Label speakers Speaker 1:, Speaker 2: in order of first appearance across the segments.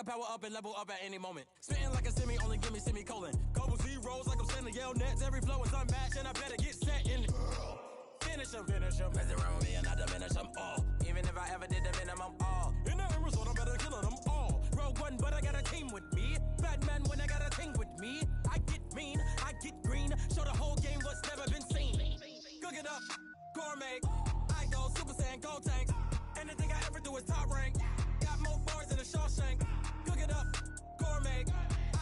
Speaker 1: power up and level up at any moment. Spitting like a semi, only give me semicolon. Couple zeros like I'm sending yell nets. Every flow is unmatched, and I better get set in. Finish them. Mess around with me and I diminish them all. Even if I ever did the minimum, all. In the end result, I'm better killing them all. Rogue one, but I got a team with me. Bad man when I got a team with me. I get mean, I get green. Show the whole game what's never been seen. Cook it up, gourmet. I go Super Saiyan, gold tanks. Anything I ever do is top rank. Got more bars than a Shawshank. Cook it up, gourmet.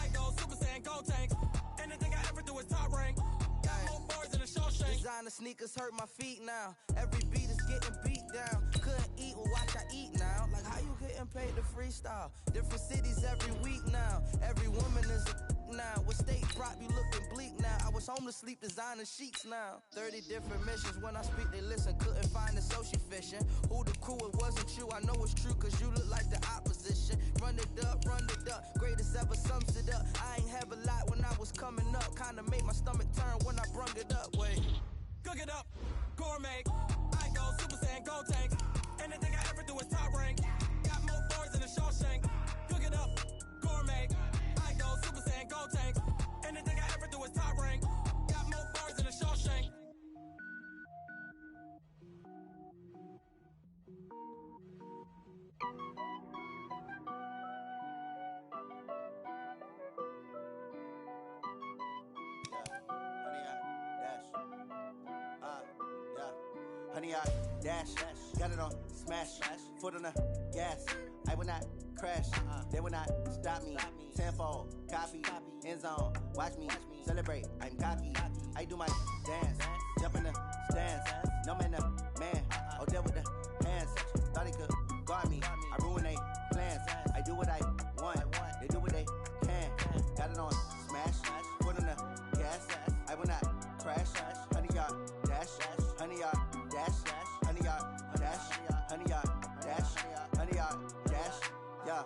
Speaker 1: I go Super Saiyan, gold tanks. Anything I ever do is top rank. Got more bars than a Shawshank.
Speaker 2: Designer sneakers hurt my feet now. Every beat is getting beat down. Couldn't eat, well watch I eat now. Like how you getting paid to freestyle? Different cities every week now. Every woman is a now. With state prop, you looking bleak now. I was home to sleep designing sheets now. 30 different missions. When I speak, they listen. Couldn't find the social fishing. Who the crew, it wasn't you. I know it's true, cause you look like the opposition. Run it up. Greatest ever sums it up. I ain't have a lot when I was coming up. Kinda made my stomach turn when I brung it up. Wait.
Speaker 1: Cook it up, gourmet. I go Super Saiyan, gold tanks. Anything I ever do is top rank. Got more bars than a Shawshank. Cook it up, gourmet. I go Super Saiyan, gold tanks. Anything I ever do is top rank. Got more bars than a Shawshank.
Speaker 3: Honey, I dash, got it on smash, foot on the gas. I will not crash, they will not stop me. Tenfold, copy, end zone, watch me celebrate. I'm cocky, I do my dance, jump in the stands. No man, the man, oh deal with the hands. Thought he could guard me, I ruin they plans. I do what I want, they do what they can. Got it on smash, foot on the gas. I will not crash, honey, y'all dash, honey, y'all dash, honey, y'all dash, honey, y'all dash, honey, y'all dash, yeah.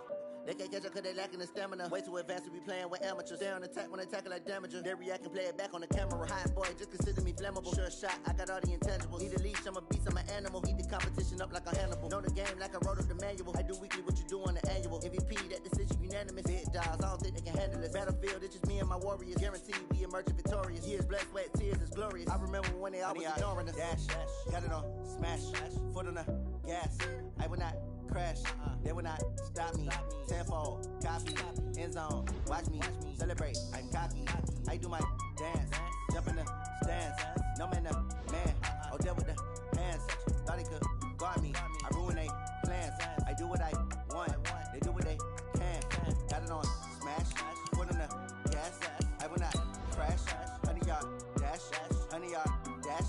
Speaker 3: They can't catch up cause they lacking the stamina. Way too advanced to be playing with amateurs. Stay on attack when I tackle like damager. They react and play it back on the camera. Hot boy, just consider me flammable. Sure shot, I got all the intangibles. Need a leash, I'm a beast, I'm an animal. Eat the competition up like a Hannibal. Know the game like I wrote up the manual. I do weekly what you do on the annual. MVP, that decision unanimous. Big dials, I don't think they can handle this. Battlefield, it's just me and my warriors. Guaranteed we emerge victorious. Years, blood, sweat, tears, is glorious. I remember when they always ignoring us. Dash, got it on smash, foot on the gas. I will not crash, they will not stop me. Tenfold, copy, end zone, watch me celebrate. I'm cocky, I do my dance, jump in the stands. No man, the man, oh deal with the hands. Thought he could guard me, I ruin they plans. I do what I want, they do what they can. Got it on smash, foot on the gas. I will not crash, honey, y'all dash, honey, y'all dash,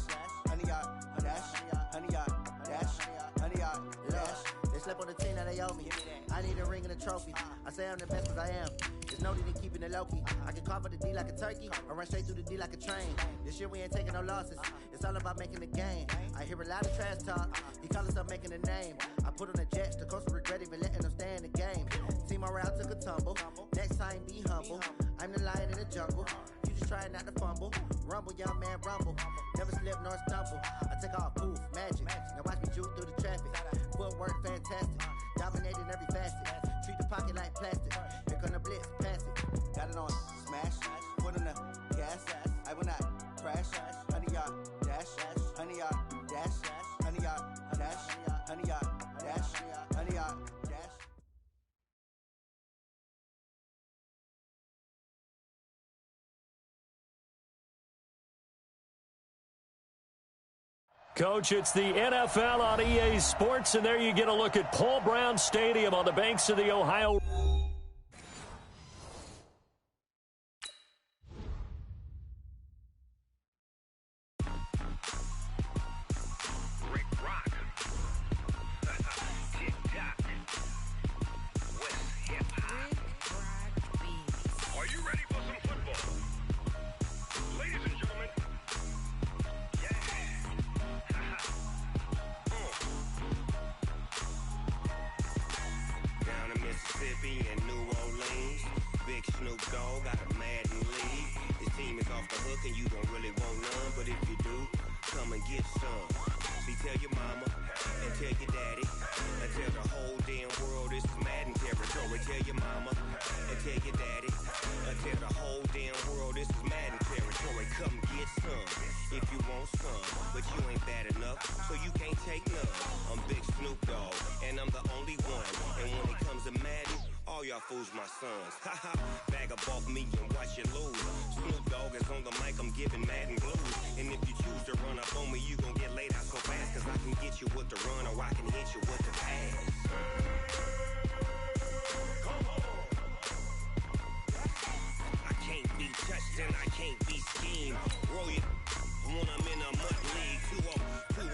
Speaker 3: honey, y'all dash, honey, y'all dash, honey, y'all dash. Slept on the team that they owe me. I need a ring and a trophy. I say I'm the best cause I am. There's no need in keeping it low-key. I can carve up the D like a turkey or run straight through the D like a train. This year we ain't taking no losses. It's all about making the game. I hear a lot of trash talk. He call us up making a name. I put on the jets. The coach will regret even letting them stay in the game. Team morale took a tumble. Next time be humble. I'm the lion in the jungle. You just try not to fumble. Rumble, young man, rumble. Never slip nor stumble. I take off, poof, magic. Now watch me juke through the traffic. Footwork fantastic. Dominating every facet. Treat the pocket like plastic. Here come the blitz, pass it. Got it on smash. Foot on the gas. I will not crash. Honey, y'all dash. Honey, y'all dash. Honey, y'all dash. Honey, y'all dash. Honey, y'all dash.
Speaker 4: Coach, it's the NFL on EA Sports, and there you get a look at Paul Brown Stadium on the banks of the Ohio.
Speaker 5: And New Orleans, big Snoop Dogg got a Madden league. His team is off the hook and you don't really want none, but if you do, come and get some. See, tell your mama and tell your daddy and tell the whole damn world this is Madden territory. Tell your mama and tell your daddy and tell the whole damn world this is Madden territory. Come get some if you want some, but you ain't bad enough, so you can't take none. I'm Big Snoop Dogg, and I'm the only one. And when it comes to Madden, all y'all fools my sons. Haha, bag up off me and watch you lose. Snoop Dogg is on the mic, I'm giving Madden blues. And if you choose to run up on me, you gon' get laid out so fast, cause I can get you with the run or I can hit you with the pass. Come on. I can't be touched and I can't be schemed. Roll it when I'm in a mud league. 2-0,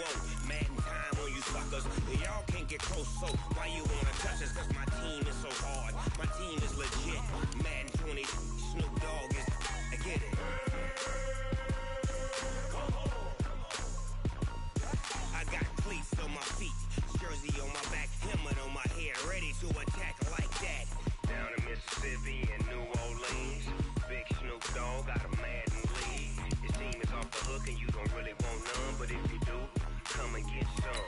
Speaker 5: Madden time on you suckers. Y'all can't get close, so why you wanna touch us? Cause my team is so hard. My team is legit. Madden 20, Snoop Dogg is, I get it. Come on. I got cleats on my feet, jersey on my back, helmet on my head, ready to attack like that. Down in Mississippi and New Orleans, Big Snoop Dogg got a Madden league. His team is off the hook and you don't really want none, but if you do, come and get some.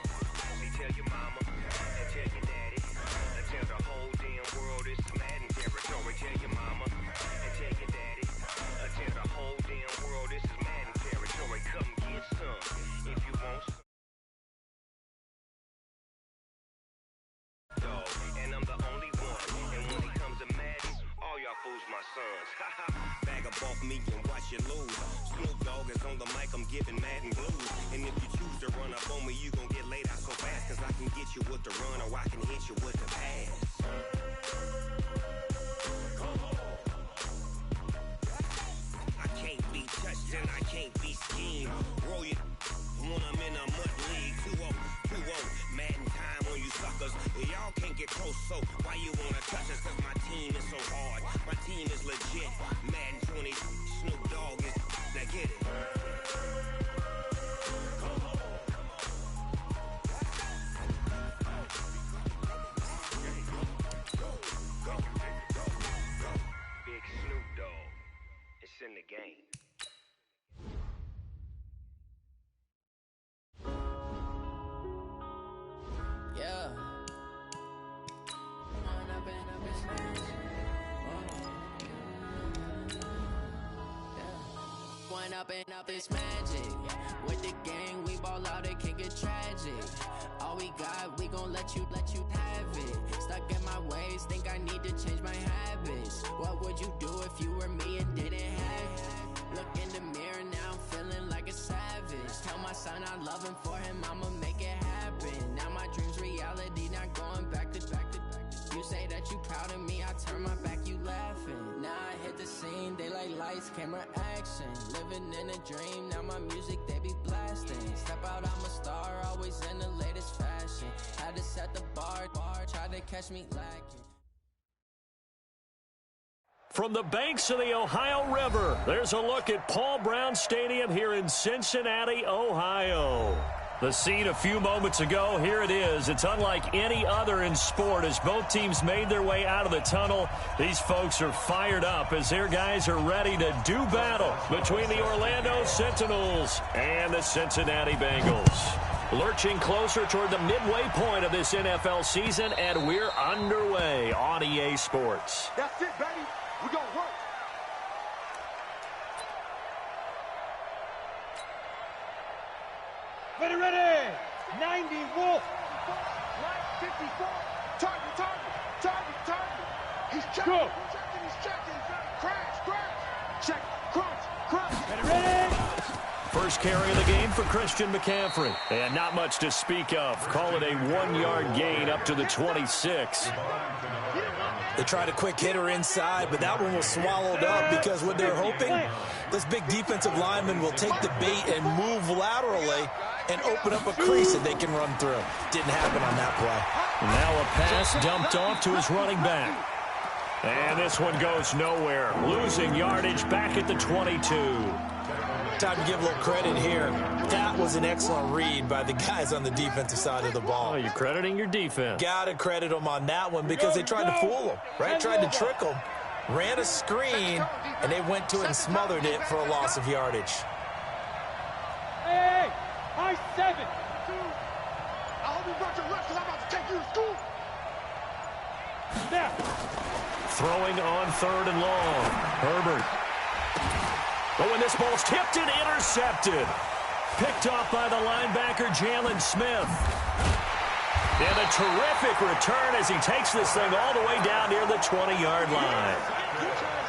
Speaker 5: See, tell your mama and tell your daddy and tell the whole damn world this is Madden territory. Tell your mama and tell your daddy and tell the whole damn world this is Madden territory. Come get some if you want some. And I'm the only one. And when it comes to Madden, all y'all fools my sons. Bag up off me and watch you lose. Snoop Dogg is on the mic, I'm giving Madden blues. And if you choose to run up on me, you gon' get laid out so fast, cause I can get you with the run or I can hit you with the pass. Come on. I can't be touched and I can't be schemed. Roll it when I'm in a mud league. 2-0, Madden time on you suckers. Y'all can't get close, so why you wanna touch us? Cause my team is so hard. My team is legit. Madden 20, Snoop Dogg is, now get it. Come on. Go. Big Snoop Dogg. It's in the game.
Speaker 2: Yeah. One up and up is magic. With the gang, we ball out, it can get tragic. All we got, we gon' let you have it. Stuck in my ways, think I need to change my habits. What would you do if you were me and didn't have it? Look in the mirror, now I'm feeling like a savage. Tell my son I love him, for him I'ma make it happen. Now my dream's reality, not going back to back. You say that you proud of me, I turn my back, you laughing. Now I hit the scene, they like lights, camera, action. Living in a dream, now my music, they be blasting. Step out, I'm a star, always in the latest fashion. Had to set the bar, tried to catch me lacking.
Speaker 4: From the banks of the Ohio River, there's a look at Paul Brown Stadium here in Cincinnati, Ohio. The scene a few moments ago, here it is. It's unlike any other in sport as both teams made their way out of the tunnel. These folks are fired up as their guys are ready to do battle between the Orlando Sentinels and the Cincinnati Bengals. Lurching closer toward the midway point of this NFL season, and we're underway on EA Sports.
Speaker 6: That's it, baby. We're going to work. Ready. 90 Wolf. Right, 54. Target. He's checking. Crash. Check. Crunch. Ready.
Speaker 4: First carry of the game for Christian McCaffrey. And not much to speak of. Call it a 1-yard gain up to the 26.
Speaker 7: They tried a quick hitter inside, but that one was swallowed up because what they're hoping, this big defensive lineman will take the bait and move laterally and open up a crease that they can run through. Didn't happen on that play.
Speaker 4: Now a pass dumped off to his running back. And this one goes nowhere. Losing yardage back at the 22.
Speaker 7: Time to give a little credit here. That was an excellent read by the guys on the defensive side of the ball.
Speaker 4: Oh, you're crediting your defense.
Speaker 7: Got to credit them on that one because they tried to fool them, right? Tried to trick them. Ran a screen, and they went to it and smothered it for a loss of yardage.
Speaker 6: Hey, high 7. I hope you brought your lunch because I'm about to take you to school. Now.
Speaker 4: Throwing on 3rd and long. Herbert. Oh, and this ball's tipped and intercepted. Picked off by the linebacker, Jalen Smith. And a terrific return as he takes this thing all the way down near the 20-yard line.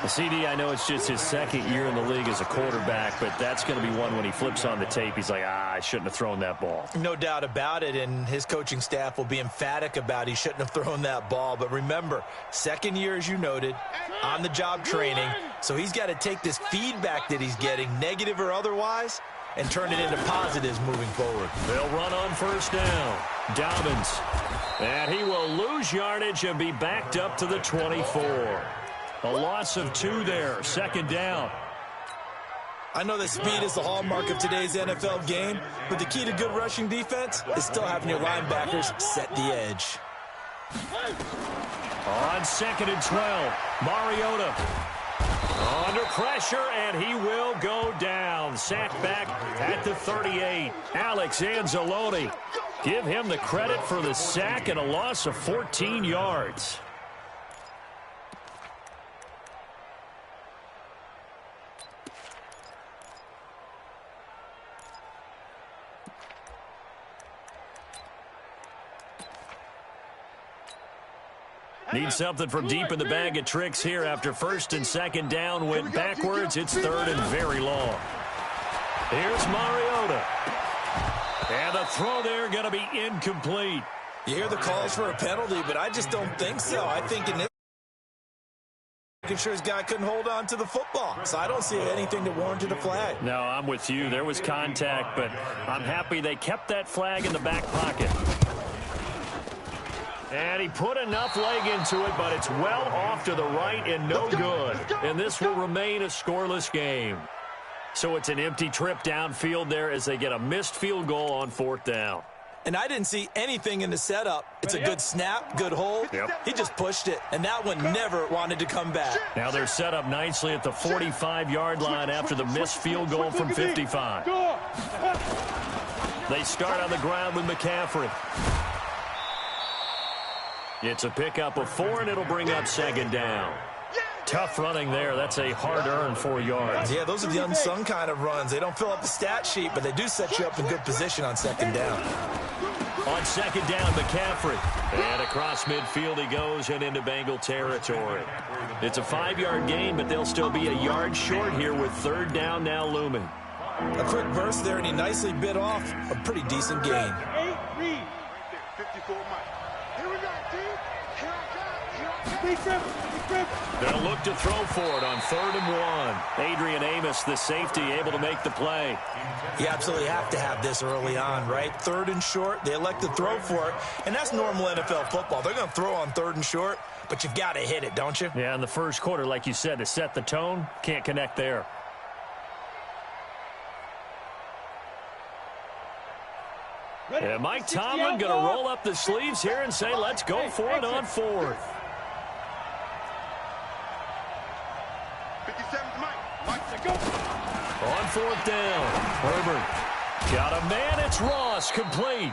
Speaker 4: The CD, I know it's just his 2nd year in the league as a quarterback, but that's going to be one when he flips on the tape. He's like, I shouldn't have thrown that ball.
Speaker 7: No doubt about it, and his coaching staff will be emphatic about he shouldn't have thrown that ball. But remember, 2nd year, as you noted, on-the-job training, so he's got to take this feedback that he's getting, negative or otherwise, and turn it into positives moving forward.
Speaker 4: They'll run on 1st down. Dobbins. And he will lose yardage and be backed up to the 24. A loss of 2 there. 2nd down.
Speaker 7: I know that speed is the hallmark of today's NFL game, but the key to good rushing defense is still having your linebackers set the edge.
Speaker 4: On 2nd and 12, Mariota under pressure, and he will go down. Sacked back at the 38. Alex Anzalone. Give him the credit for the sack and a loss of 14 yards. Need something from deep in the bag of tricks here after 1st and 2nd down. Went backwards. It's 3rd and very long. Here's Mariota. And the throw there going to be incomplete.
Speaker 7: You hear the calls for a penalty, but I just don't think so. I think in this, making sure his guy couldn't hold on to the football. So I don't see anything that warranted a flag.
Speaker 4: No, I'm with you. There was contact, but I'm happy they kept that flag in the back pocket. And he put enough leg into it, but it's well off to the right and no good. And this will remain a scoreless game. So it's an empty trip downfield there as they get a missed field goal on 4th down.
Speaker 7: And I didn't see anything in the setup. It's a good snap, good hold.
Speaker 4: Yep.
Speaker 7: He just pushed it, and that one never wanted to come back.
Speaker 4: Now they're set up nicely at the 45-yard line after the missed field goal from 55. They start on the ground with McCaffrey. It's a pickup of 4, and it'll bring up 2nd down. Tough running there. That's a hard-earned 4 yards.
Speaker 7: Yeah, those are the unsung kind of runs. They don't fill up the stat sheet, but they do set you up in good position on 2nd down.
Speaker 4: On 2nd down, McCaffrey. And across midfield he goes and into Bengal territory. It's a 5-yard gain, but they'll still be a yard short here with 3rd down now looming.
Speaker 7: A quick burst there, and he nicely bit off a pretty decent gain.
Speaker 6: 54 miles. Here we go, dude. Here I come.
Speaker 4: They'll look to throw for it on 3rd and 1. Adrian Amos, the safety, able to make the play.
Speaker 7: You absolutely have to have this early on, right? 3rd and short, they elect to throw for it, and that's normal NFL football. They're going to throw on 3rd and short, but you've got to hit it, don't you?
Speaker 4: Yeah, in the first quarter, like you said, to set the tone, can't connect there. And Mike Tomlin going to roll up the sleeves here and say, let's go for it on 4th.
Speaker 6: 57's Mike to go.
Speaker 4: On 4th down, Herbert got a man. It's Ross, complete.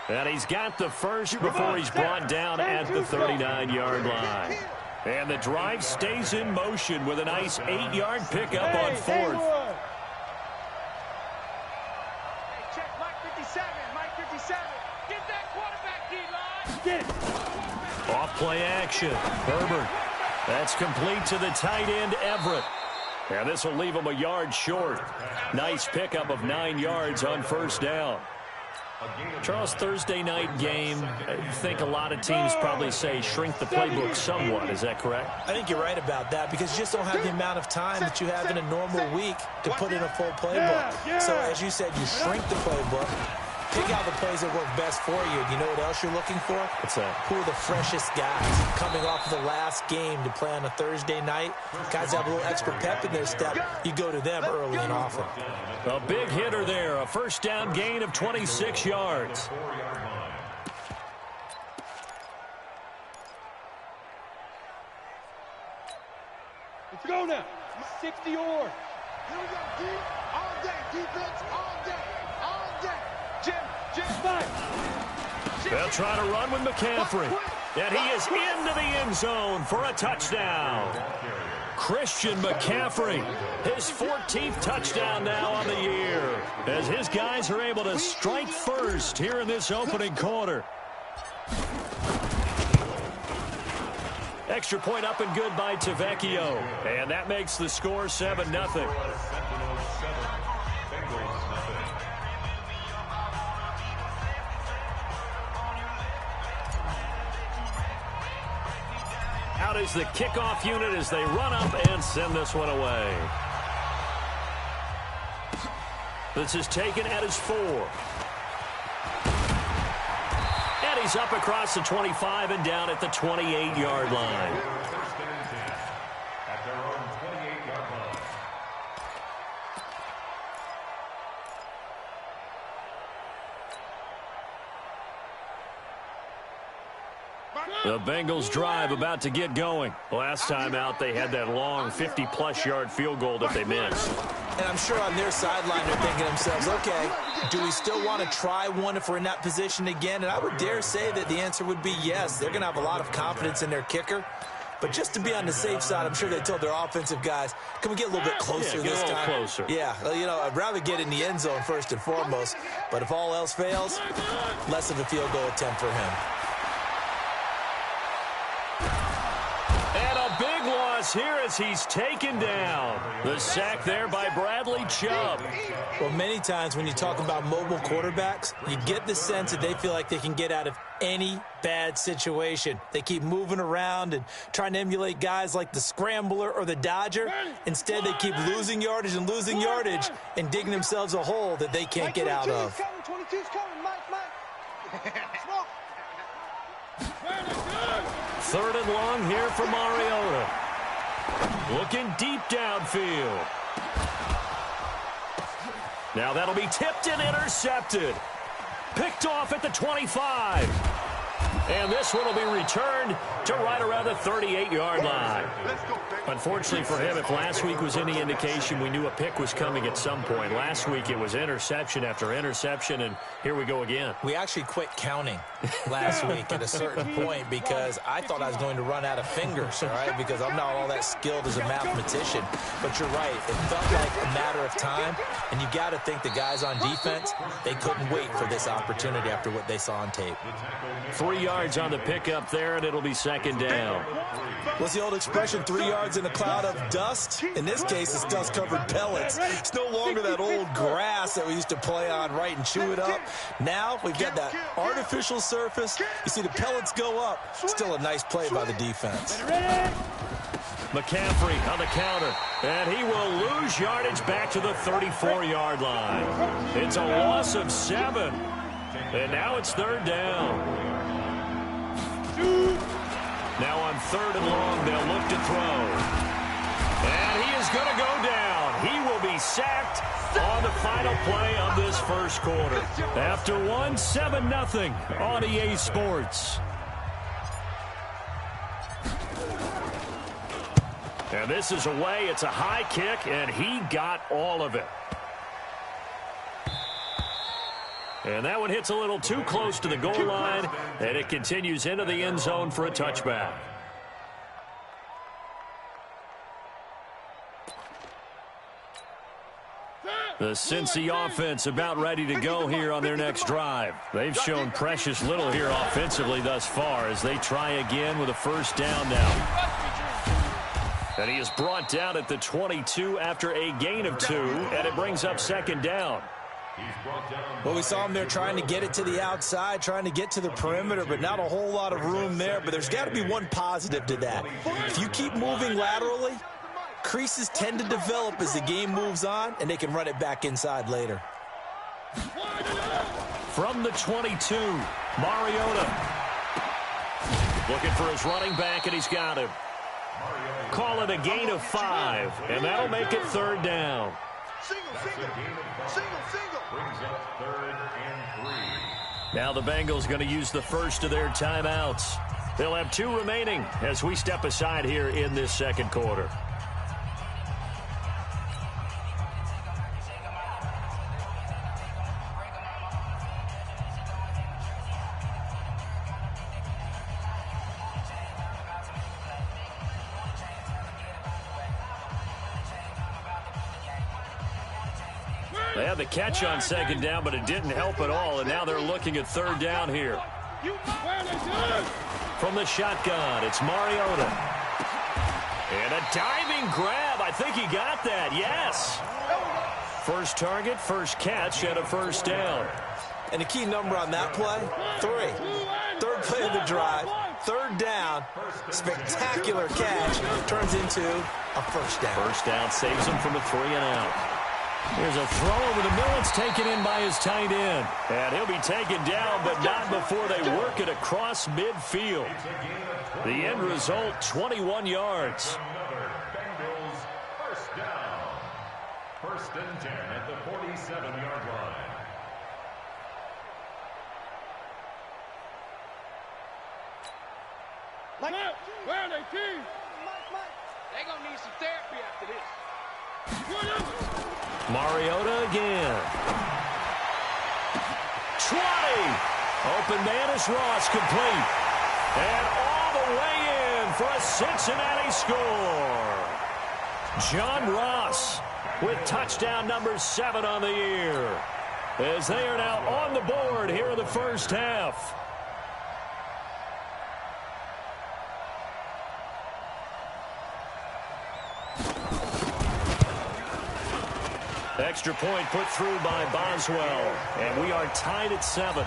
Speaker 4: And he's got the first before he's brought down at the 39-yard line. And the drive stays in motion with a nice 8-yard pickup on 4th.
Speaker 6: Check Mike 57. Mike 57. Get that quarterback, D-line. Get it.
Speaker 4: Off play action. Herbert. That's complete to the tight end, Everett. And this will leave him a yard short. Nice pickup of 9 yards on 1st down. Charles, Thursday night game, I think a lot of teams probably say shrink the playbook somewhat. Is that correct?
Speaker 7: I think you're right about that because you just don't have the amount of time that you have in a normal week to put in a full playbook. So as you said, you shrink the playbook. Pick out the plays that work best for you. You know what else you're looking for?
Speaker 4: What's that?
Speaker 7: Who are the freshest guys coming off of the last game to play on a Thursday night? Guys have a little extra pep in their step. You go to them early and often.
Speaker 4: A big hitter there. A 1st down gain of 26 yards.
Speaker 6: Let's go now. 60 or. Here we go, D. All day. Defense all day. All day. Jim,
Speaker 4: They'll try to run with McCaffrey. And he is into the end zone for a touchdown. Christian McCaffrey, his 14th touchdown now on the year, as his guys are able to strike first here in this opening quarter. Extra point up and good by Tavecchio. And that makes the score 7-0. Out is the kickoff unit as they run up and send this one away. This is taken at his 4. And he's up across the 25 and down at the 28-yard line.
Speaker 8: At their own 28-yard line.
Speaker 4: The Bengals drive about to get going. Last time out, they had that long 50-plus yard field goal that they missed.
Speaker 7: And I'm sure on their sideline they're thinking to themselves, okay, do we still want to try one if we're in that position again? And I would dare say that the answer would be yes. They're going to have a lot of confidence in their kicker. But just to be on the safe side, I'm sure they told their offensive guys, can we get a little bit closer this time?
Speaker 4: Get a little closer.
Speaker 7: Yeah, you know, I'd rather get in the end zone first and foremost. But if all else fails, less of a field goal attempt for him.
Speaker 4: And a big loss here as he's taken down. The sack there by Bradley Chubb.
Speaker 7: Well, many times when you talk about mobile quarterbacks, you get the sense that they feel like they can get out of any bad situation. They keep moving around and trying to emulate guys like the Scrambler or the Dodger. Instead, they keep losing yardage and digging themselves a hole that they can't get out of.
Speaker 6: 22's coming, Mike.
Speaker 4: Third and long here for Mariota. Looking deep downfield. Now that'll be tipped and intercepted. Picked off at the 25. And this one will be returned to right around the 38-yard line. Unfortunately for him, if last week was any indication, we knew a pick was coming at some point. Last week it was interception after interception, and here we go again.
Speaker 7: We actually quit counting last week at a certain point because I thought I was going to run out of fingers, all right, because I'm not all that skilled as a mathematician. But you're right. It felt like a matter of time, and you got to think the guys on defense, they couldn't wait for this opportunity after what they saw on tape.
Speaker 4: 3 yards on the pickup there, and it'll be second down.
Speaker 7: What's the old expression, 3 yards in a cloud of dust? In this case, it's dust-covered pellets. It's no longer that old grass that we used to play on, right, and chew it up. Now we've got that artificial surface. You see the pellets go up. Still a nice play by the defense.
Speaker 4: McCaffrey on the counter, and he will lose yardage back to the 34-yard line. It's a loss of 7, and now it's third down. Now on third and long, they'll look to throw. And he is going to go down. He will be sacked on the final play of this first quarter. After 7-0 on EA Sports. And this is away. It's a high kick, and he got all of it. And that one hits a little too close to the goal line, and it continues into the end zone for a touchback. The Cincy offense about ready to go here on their next drive. They've shown precious little here offensively thus far as they try again with a first down now. And he is brought down at the 22 after a gain of 2, and it brings up second down.
Speaker 7: Well, we saw him there trying to get it to the outside, trying to get to the perimeter, but not a whole lot of room there. But there's got to be one positive to that. If you keep moving laterally, creases tend to develop as the game moves on, and they can run it back inside later.
Speaker 4: From the 22, Mariota. Looking for his running back, and he's got him. Call it a gain of 5, and that'll make it third down.
Speaker 6: Single.
Speaker 8: Brings up third and 3.
Speaker 4: Now the Bengals going to use the first of their timeouts. They'll have 2 remaining as we step aside here in this second quarter. They had the catch on second down, but it didn't help at all, and now they're looking at third down here. From the shotgun, it's Mariota. And a diving grab. I think he got that, yes. First target, first catch, and a first down.
Speaker 7: And the key number on that play, 3. Third play of the drive, third down, spectacular catch, turns into a first down.
Speaker 4: First down saves him from a 3-and-out. Here's a throw over the middle. It's taken in by his tight end. And he'll be taken down, but not before they work it across midfield. The end result, 21 yards.
Speaker 8: Bengals first down. First and 10 at the 47-yard line.
Speaker 6: Where are they, team? They're going to need some therapy after this.
Speaker 4: Mariota again. 20. Open man is Ross, complete. And all the way in for a Cincinnati score. John Ross with touchdown number 7 on the year, as they are now on the board here in the first half. Extra point put through by Boswell, and we are tied at 7.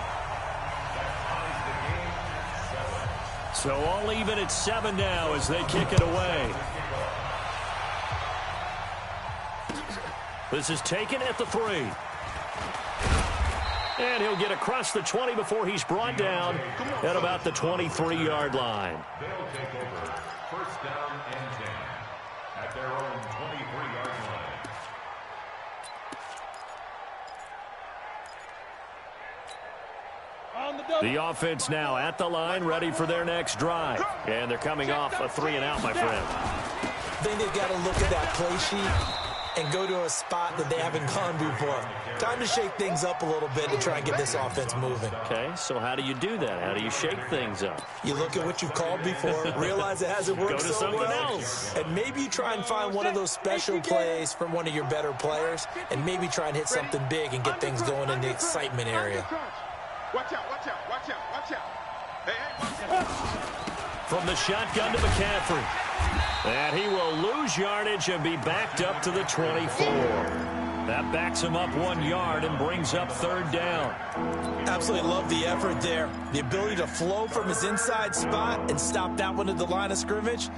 Speaker 4: So all even at 7 now as they kick it away. This is taken at the 3. And he'll get across the 20 before he's brought down at about the 23-yard line.
Speaker 8: They'll take over first down and 10 at their own 23-yard line.
Speaker 4: The offense now at the line, ready for their next drive. And they're coming off a 3-and-out, my friend.
Speaker 7: I think they've got to look at that play sheet and go to a spot that they haven't gone before. Time to shake things up a little bit to try and get this offense moving.
Speaker 4: Okay, so how do you do that? How do you shake things up?
Speaker 7: You look at what you've called before, realize it hasn't worked
Speaker 4: Go to
Speaker 7: so
Speaker 4: something
Speaker 7: well,
Speaker 4: else.
Speaker 7: and maybe you try and find one of those special plays from one of your better players, and maybe try and hit something big and get things going in the excitement area.
Speaker 6: Watch out, watch out, watch out, watch out. Hey, watch out.
Speaker 4: From the shotgun to McCaffrey. And he will lose yardage and be backed up to the 24. That backs him up 1 yard and brings up third down.
Speaker 7: Absolutely love the effort there. The ability to flow from his inside spot and stop that one at the line of scrimmage.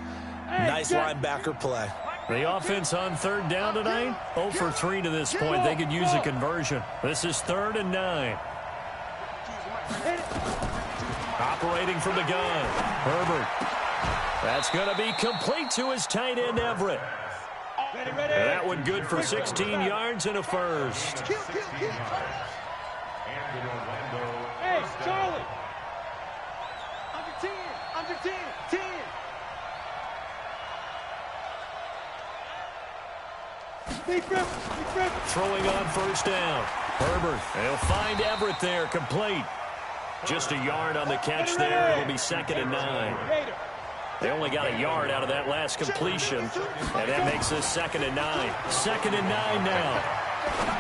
Speaker 7: Nice linebacker play.
Speaker 4: The offense on third down tonight, 0 for 3 to this point. They could use a conversion. This is 3rd and 9. Operating from the gun, Herbert. That's going to be complete to his tight end, Everett. That one good for 16 yards and a first.
Speaker 6: Hey, Charlie. Under 10, under 10, 10.
Speaker 4: Throwing on first down. Herbert, they'll find Everett there, complete. Just a yard on the catch there. It'll be 2nd and 9. They only got a yard out of that last completion, and that makes this 2nd and 9. 2nd and 9 now.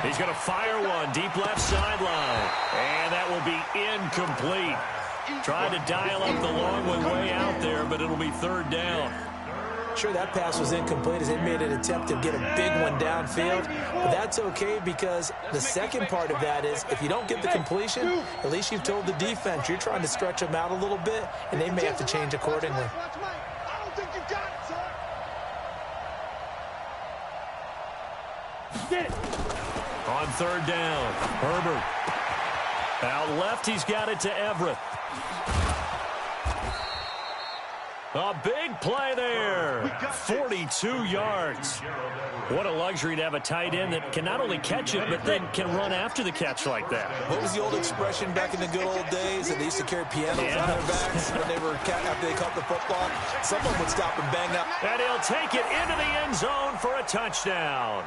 Speaker 4: He's going to fire one deep left sideline, and that will be incomplete. Trying to dial up the long one way out there, but it'll be 3rd down.
Speaker 7: Sure, that pass was incomplete as they made an attempt to get a big one downfield, but that's okay because the second part of that is if you don't get the completion, at least you've told the defense you're trying to stretch them out a little bit, and they may have to change accordingly.
Speaker 6: I don't think you got it, son. Get it.
Speaker 4: On 3rd down, Herbert. Out left, he's got it to Everett. A big play there. 42 yards. What a luxury to have a tight end that can not only catch it, but then can run after the catch like that.
Speaker 7: What was the old expression back in the good old days that they used to carry pianos on their backs when they were after they caught the football? Someone would stop and bang up.
Speaker 4: And he'll take it into the end zone for a touchdown.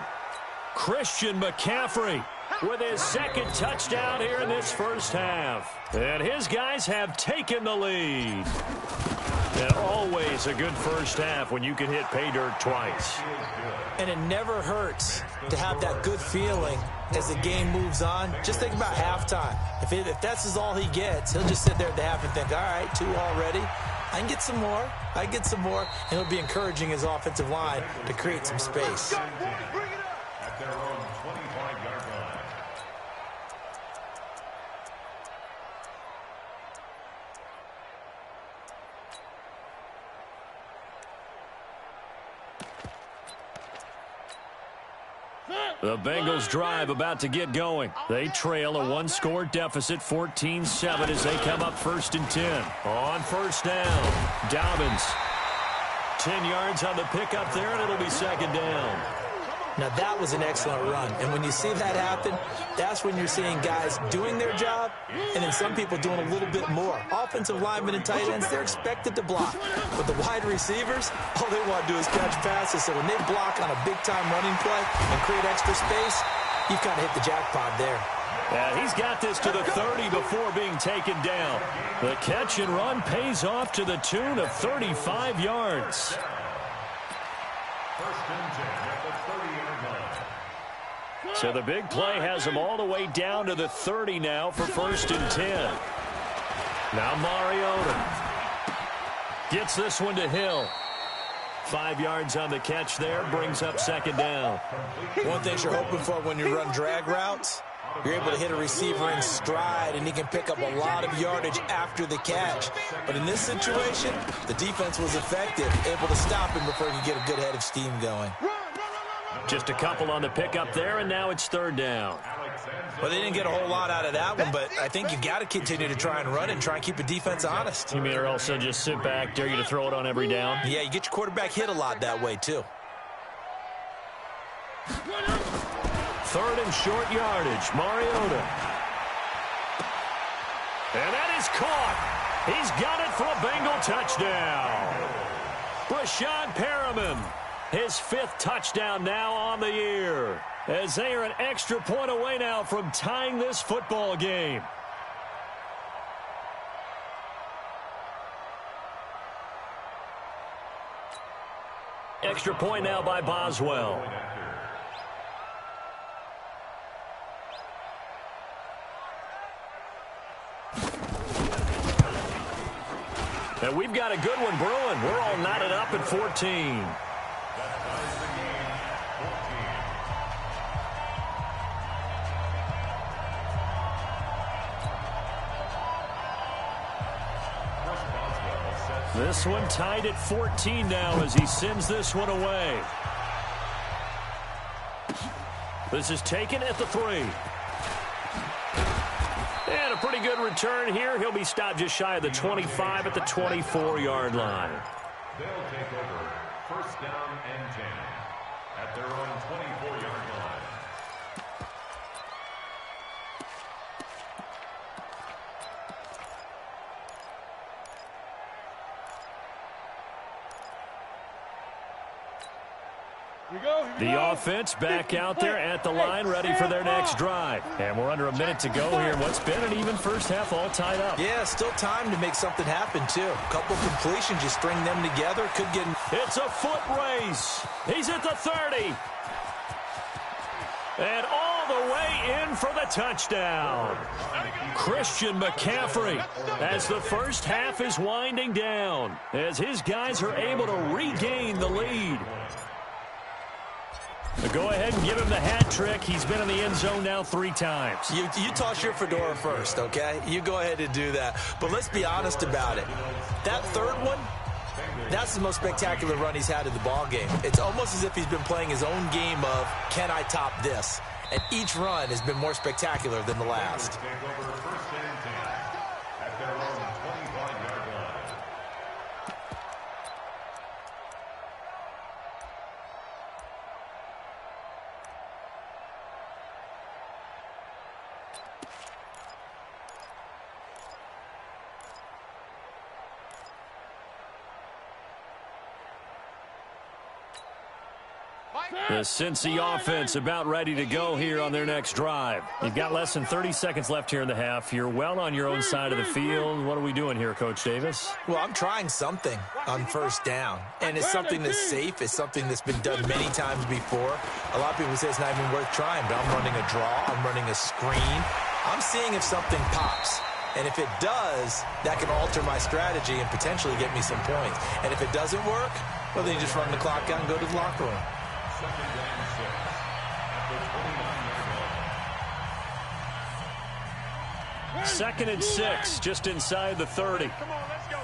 Speaker 4: Christian McCaffrey with his 2nd touchdown here in this first half. And his guys have taken the lead. And always a good first half when you can hit pay dirt twice.
Speaker 7: And it never hurts to have that good feeling as the game moves on. Just think about halftime. If that's all he gets, he'll just sit there at the half and think, all right, 2 already. I can get some more. I can get some more. And he'll be encouraging his offensive line to create some space.
Speaker 8: At their own 25-yard line.
Speaker 4: The Bengals drive about to get going. They trail a 1-score deficit, 14-7 as they come up 1st and 10. On first down, Dobbins. 10 yards on the pickup there, and it'll be 2nd down.
Speaker 7: Now, that was an excellent run. And when you see that happen, that's when you're seeing guys doing their job and then some people doing a little bit more. Offensive linemen and tight ends, they're expected to block. But the wide receivers, all they want to do is catch passes. So when they block on a big-time running play and create extra space, you've kind of hit the jackpot there.
Speaker 4: Yeah, he's got this to the 30 before being taken down. The catch and run pays off to the tune of 35 yards.
Speaker 8: 1st and 10 at the 30-yard line.
Speaker 4: So the big play has him all the way down to the 30 now for 1st and 10. Now Mariota gets this one to Hill. 5 yards on the catch there, brings up 2nd down.
Speaker 7: One thing you're hoping for when you run drag routes, you're able to hit a receiver in stride, and he can pick up a lot of yardage after the catch. But in this situation, the defense was effective, able to stop him before he could get a good head of steam going.
Speaker 4: Just a couple on the pickup there, and now it's 3rd down.
Speaker 7: Well, they didn't get a whole lot out of that one, but I think you've got to continue to try and run and try and keep the defense honest.
Speaker 4: You mean or else just sit back, dare you to throw it on every down?
Speaker 7: Yeah, you get your quarterback hit a lot that way, too.
Speaker 4: 3rd and short yardage, Mariota. And that is caught. He's got it for a Bengal touchdown. Brashad Perriman, his 5th touchdown now on the year, as they are an extra point away now from tying this football game. Extra point now by Boswell. And we've got a good one brewing. We're all knotted up at 14. This one tied at 14 now as he sends this one away. This is taken at the 3. And a pretty good return here. He'll be stopped just shy of the 25 at the 24-yard line.
Speaker 8: They'll take over 1st down and 10 at their own 24-yard line.
Speaker 4: The offense back out there at the line, ready for their next drive. And we're under a minute to go here. What's been an even first half, all tied up.
Speaker 7: Yeah, still time to make something happen, too. A couple completions, just string them together. Could get...
Speaker 4: It's a foot race. He's at the 30. And all the way in for the touchdown. Christian McCaffrey, as the first half is winding down, as his guys are able to regain the lead. Go ahead and give him the hat trick. He's been in the end zone now 3 times.
Speaker 7: You toss your fedora first, okay? You go ahead and do that. But let's be honest about it. That 3rd one, that's the most spectacular run he's had in the ball game. It's almost as if he's been playing his own game of, can I top this? And each run has been more spectacular than the last.
Speaker 4: The Cincy offense about ready to go here on their next drive. You've got less than 30 seconds left here in the half. You're well on your own side of the field. What are we doing here, Coach Davis?
Speaker 7: Well, I'm trying something on first down, and it's something that's safe. It's something that's been done many times before. A lot of people say it's not even worth trying, but I'm running a draw. I'm running a screen. I'm seeing if something pops. And if it does, that can alter my strategy and potentially get me some points. And if it doesn't work, well, then you just run the clock out and go to the locker room.
Speaker 4: Second and 6, just inside the 30.
Speaker 6: Come on, let's go.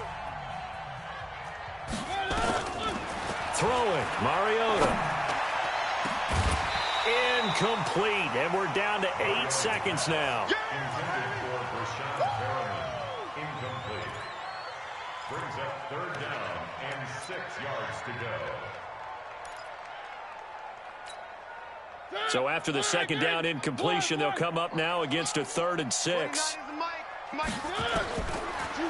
Speaker 4: Throwing, Mariota. Incomplete, and we're down to 8 seconds now.
Speaker 8: Incomplete. Brings up 3rd down and 6 yards to go.
Speaker 4: So after the second down incompletion, they'll come up now against a 3rd and 6.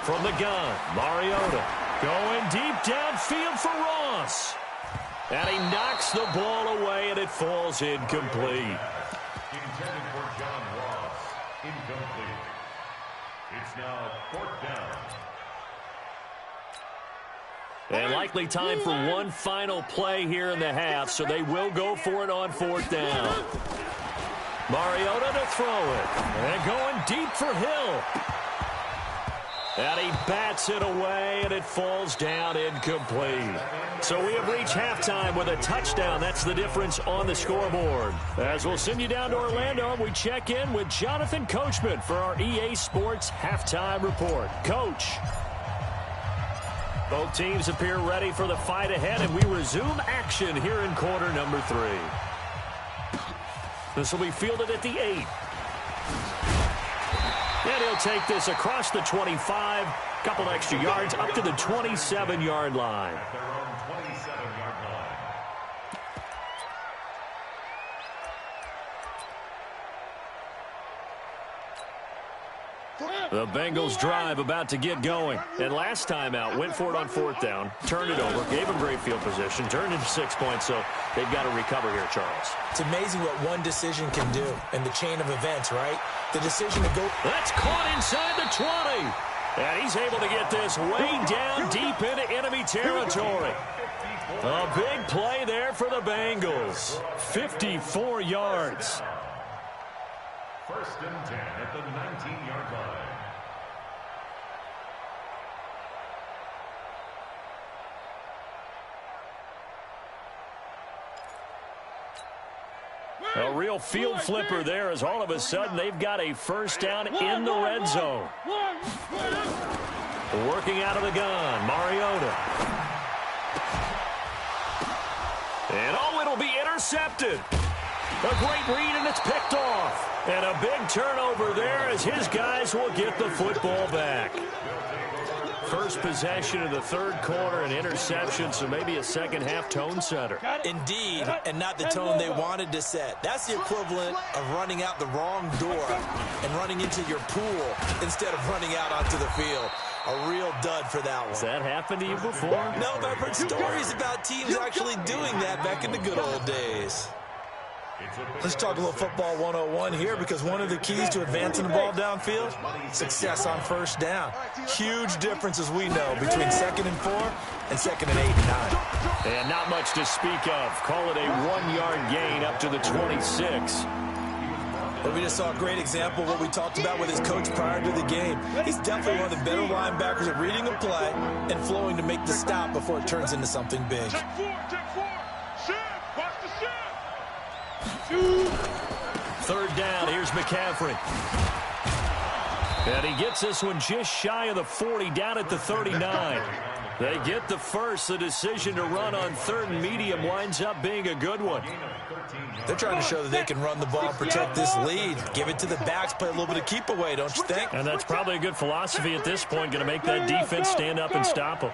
Speaker 4: From the gun, Mariota going deep downfield for Ross. And he knocks the ball away, and it falls incomplete.
Speaker 8: Intended for John Ross. Incomplete. It's now 4th down.
Speaker 4: And likely time for one final play here in the half, so they will go for it on 4th down. Mariota to throw it. And going deep for Hill. And he bats it away, and it falls down incomplete. So we have reached halftime with a touchdown. That's the difference on the scoreboard. As we'll send you down to Orlando, we check in with Jonathan Coachman for our EA Sports Halftime Report. Coach. Both teams appear ready for the fight ahead, and we resume action here in quarter number 3. This will be fielded at the 8. And he'll take this across the 25, couple extra yards, up to the 27-yard line.
Speaker 8: At their own 27-yard line.
Speaker 4: The Bengals drive about to get going. And last time out, went for it on 4th down, turned it over, gave them great field position, turned into 6 points, so they've got to recover here, Charles.
Speaker 7: It's amazing what one decision can do in the chain of events, right? The decision to go.
Speaker 4: That's caught inside the 20. And he's able to get this way down deep into enemy territory. A big play there for the Bengals. 54 yards.
Speaker 8: 1st and 10 at the 19-yard line.
Speaker 4: A real field flipper there as all of a sudden they've got a 1st down in the red zone. Working out of the gun, Mariota. And oh, it'll be intercepted. A great read, and it's picked off. And a big turnover there as his guys will get the football back. First possession of the 3rd quarter, an interception, so maybe a second-half tone setter.
Speaker 7: Indeed, and not the tone they wanted to set. That's the equivalent of running out the wrong door and running into your pool instead of running out onto the field. A real dud for that one.
Speaker 4: Has that happened to you before?
Speaker 7: No, but I've heard stories about teams actually doing that back in the good old days. Let's talk a little football 101 here, because one of the keys to advancing the ball downfield, success on 1st down. Huge difference, as we know, between 2nd and 4 and 2nd and 8 and 9.
Speaker 4: And not much to speak of. Call it a 1-yard gain up to the 26.
Speaker 7: But we just saw a great example of what we talked about with his coach prior to the game. He's definitely one of the better linebackers at reading a play and flowing to make the stop before it turns into something big.
Speaker 6: Check 4, check 4. Shift, watch the shift.
Speaker 4: 3rd down, here's McCaffrey. And he gets this one just shy of the 40, down at the 39. They get the first. The decision to run on 3rd and medium winds up being a good one.
Speaker 7: They're trying to show that they can run the ball and protect this lead. Give it to the backs, play a little bit of keep away, don't you think?
Speaker 4: And that's probably a good philosophy at this point, going to make that defense stand up and stop them.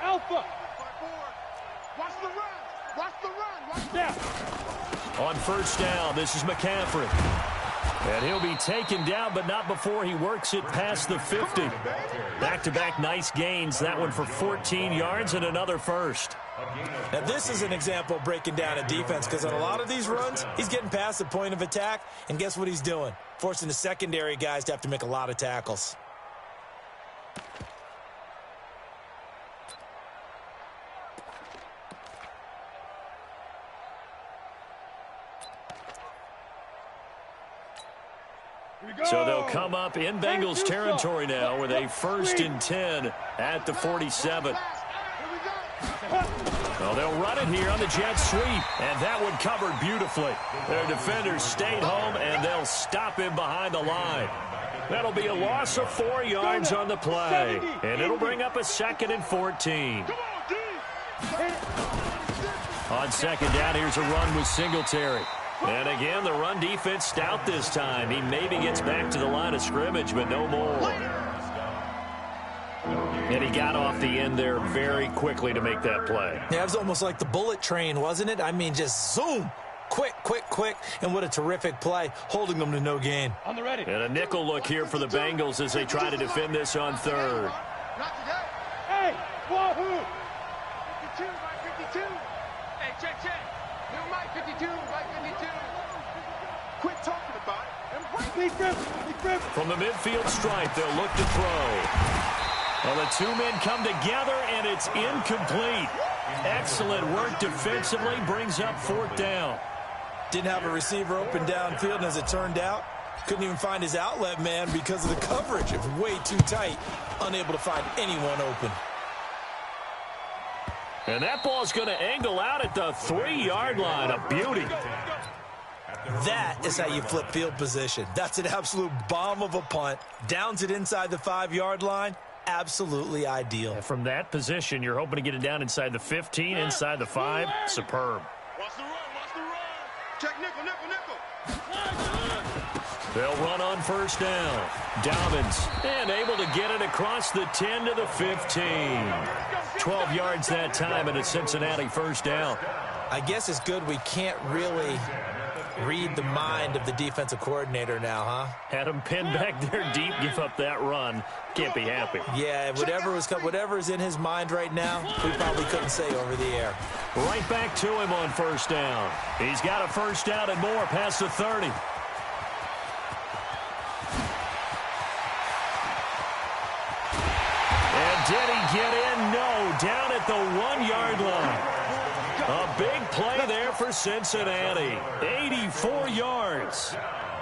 Speaker 6: Alpha. Watch the run. Watch the run. Watch that.
Speaker 4: On 1st down, this is McCaffrey. And he'll be taken down, but not before he works it past the 50. Back-to-back nice gains. That one for 14 yards and another first.
Speaker 7: Now, this is an example of breaking down a defense, because on a lot of these runs, he's getting past the point of attack, and guess what he's doing? Forcing the secondary guys to have to make a lot of tackles.
Speaker 4: So they'll come up in Bengals territory now with a 1st and 10 at the 47. Well, they'll run it here on the jet sweep, and that one covered beautifully. Their defenders stayed home, and they'll stop him behind the line. That'll be a loss of 4 yards on the play, and it'll bring up a 2nd and 14. On 2nd down, here's a run with Singletary. And again, the run defense stout this time. He maybe gets back to the line of scrimmage, but no more. And he got off the end there very quickly to make that play.
Speaker 7: Yeah, it was almost like the bullet train, wasn't it? I mean, just zoom. Quick, quick, quick. And what a terrific play, holding them to no gain.
Speaker 6: On the ready.
Speaker 4: And a nickel look here for the Bengals as they try to defend this on 3rd.
Speaker 6: Hey, wahoo! 52 by 52. Hey, check. New Mike 52 by 52. Quit talking about it.
Speaker 4: From the midfield stripe, they'll look to throw. Well, the two men come together, and it's incomplete. Excellent work defensively, brings up 4th down.
Speaker 7: Didn't have a receiver open downfield, and as it turned out, couldn't even find his outlet man because of the coverage. It was way too tight, unable to find anyone open.
Speaker 4: And that ball's going to angle out at the 3-yard line. A beauty.
Speaker 7: That is how you flip field position. That's an absolute bomb of a punt. Downs it inside the 5-yard line. Absolutely ideal.
Speaker 4: And from that position, you're hoping to get it down inside the 15, inside the 5. Superb.
Speaker 6: Watch the run. Check nickel.
Speaker 4: They'll run on 1st down. Dobbins, and able to get it across the 10 to the 15. 12 yards that time, and a Cincinnati 1st down.
Speaker 7: I guess it's good we can't really read the mind of the defensive coordinator now, huh?
Speaker 4: Had him pinned back there deep, give up that run. Can't be happy.
Speaker 7: Yeah, whatever is in his mind right now, we probably couldn't say over the air.
Speaker 4: Right back to him on 1st down. He's got a 1st down and more past the 30. And did he get in? No, down at the 1-yard line. A big play there for Cincinnati. 84 yards.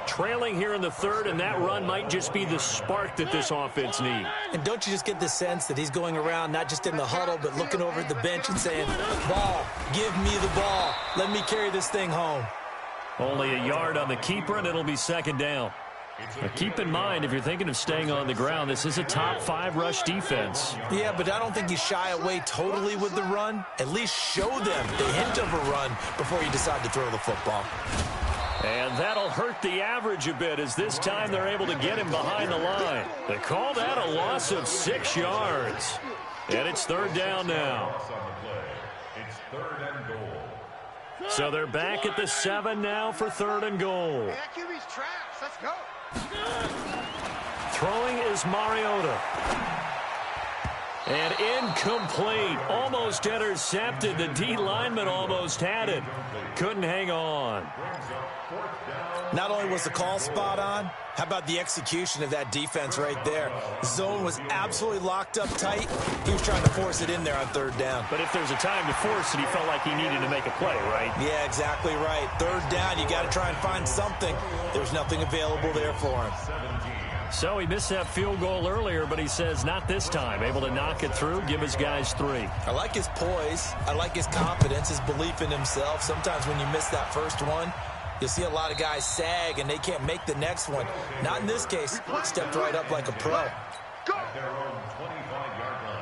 Speaker 4: Trailing here in the 3rd, and that run might just be the spark that this offense needs.
Speaker 7: And don't you just get the sense that he's going around, not just in the huddle, but looking over at the bench and saying, ball, give me the ball. Let me carry this thing home.
Speaker 4: Only a yard on the keeper, and it'll be 2nd down. Now keep in mind, if you're thinking of staying on the ground, this is a top 5 rush defense.
Speaker 7: Yeah, but I don't think you shy away totally with the run. At least show them the hint of a run before you decide to throw the football.
Speaker 4: And that'll hurt the average a bit, as this time they're able to get him behind the line. They call that a loss of 6 yards. And it's 3rd down now.
Speaker 8: It's 3rd and goal.
Speaker 4: So they're back at the 7 now for 3rd and goal.
Speaker 6: That QB's trash. Let's go.
Speaker 4: Throwing is Mariota. And incomplete. Almost intercepted. The D lineman almost had it. Couldn't hang on.
Speaker 7: Not only was the call spot on, how about the execution of that defense right there? Zone was absolutely locked up tight. He was trying to force it in there on 3rd down.
Speaker 4: But if there's a time to force it, he felt like he needed to make a play, right?
Speaker 7: Yeah, exactly right. 3rd down, you got to try and find something. There's nothing available there for him.
Speaker 4: So he missed that field goal earlier, but he says not this time. Able to knock it through, give his guys 3.
Speaker 7: I like his poise. I like his confidence, his belief in himself. Sometimes when you miss that first one, you'll see a lot of guys sag and they can't make the next one. Not in this case. Stepped right up like a pro.
Speaker 8: Go! At their own 25-yard line.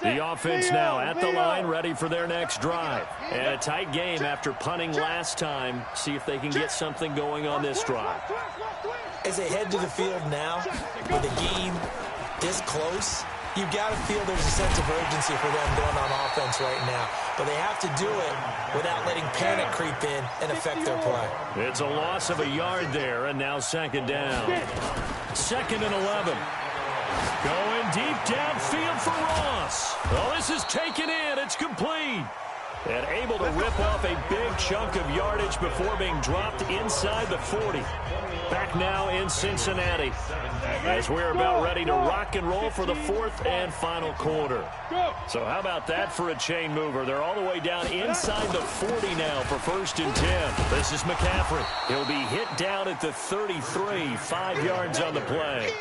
Speaker 4: The offense now at the line, ready for their next drive. And a tight game after punting last time. See if they can get something going on this drive.
Speaker 7: As they head to the field now, with a game this close, you've got to feel there's a sense of urgency for them going on offense right now. but they have to do it without letting panic creep in and affect their play.
Speaker 4: It's a loss of a yard there, and now second down. 2nd and 11. Going deep downfield for Ross. Oh, this is taken in. It's complete. And able to rip off a big chunk of yardage before being dropped inside the 40. Back now in Cincinnati as we're about ready to rock and roll for the 4th and final quarter. So how about that for a chain mover? They're all the way down inside the 40 now for 1st and 10. This is McCaffrey. He'll be hit down at the 33, 5 yards on the play.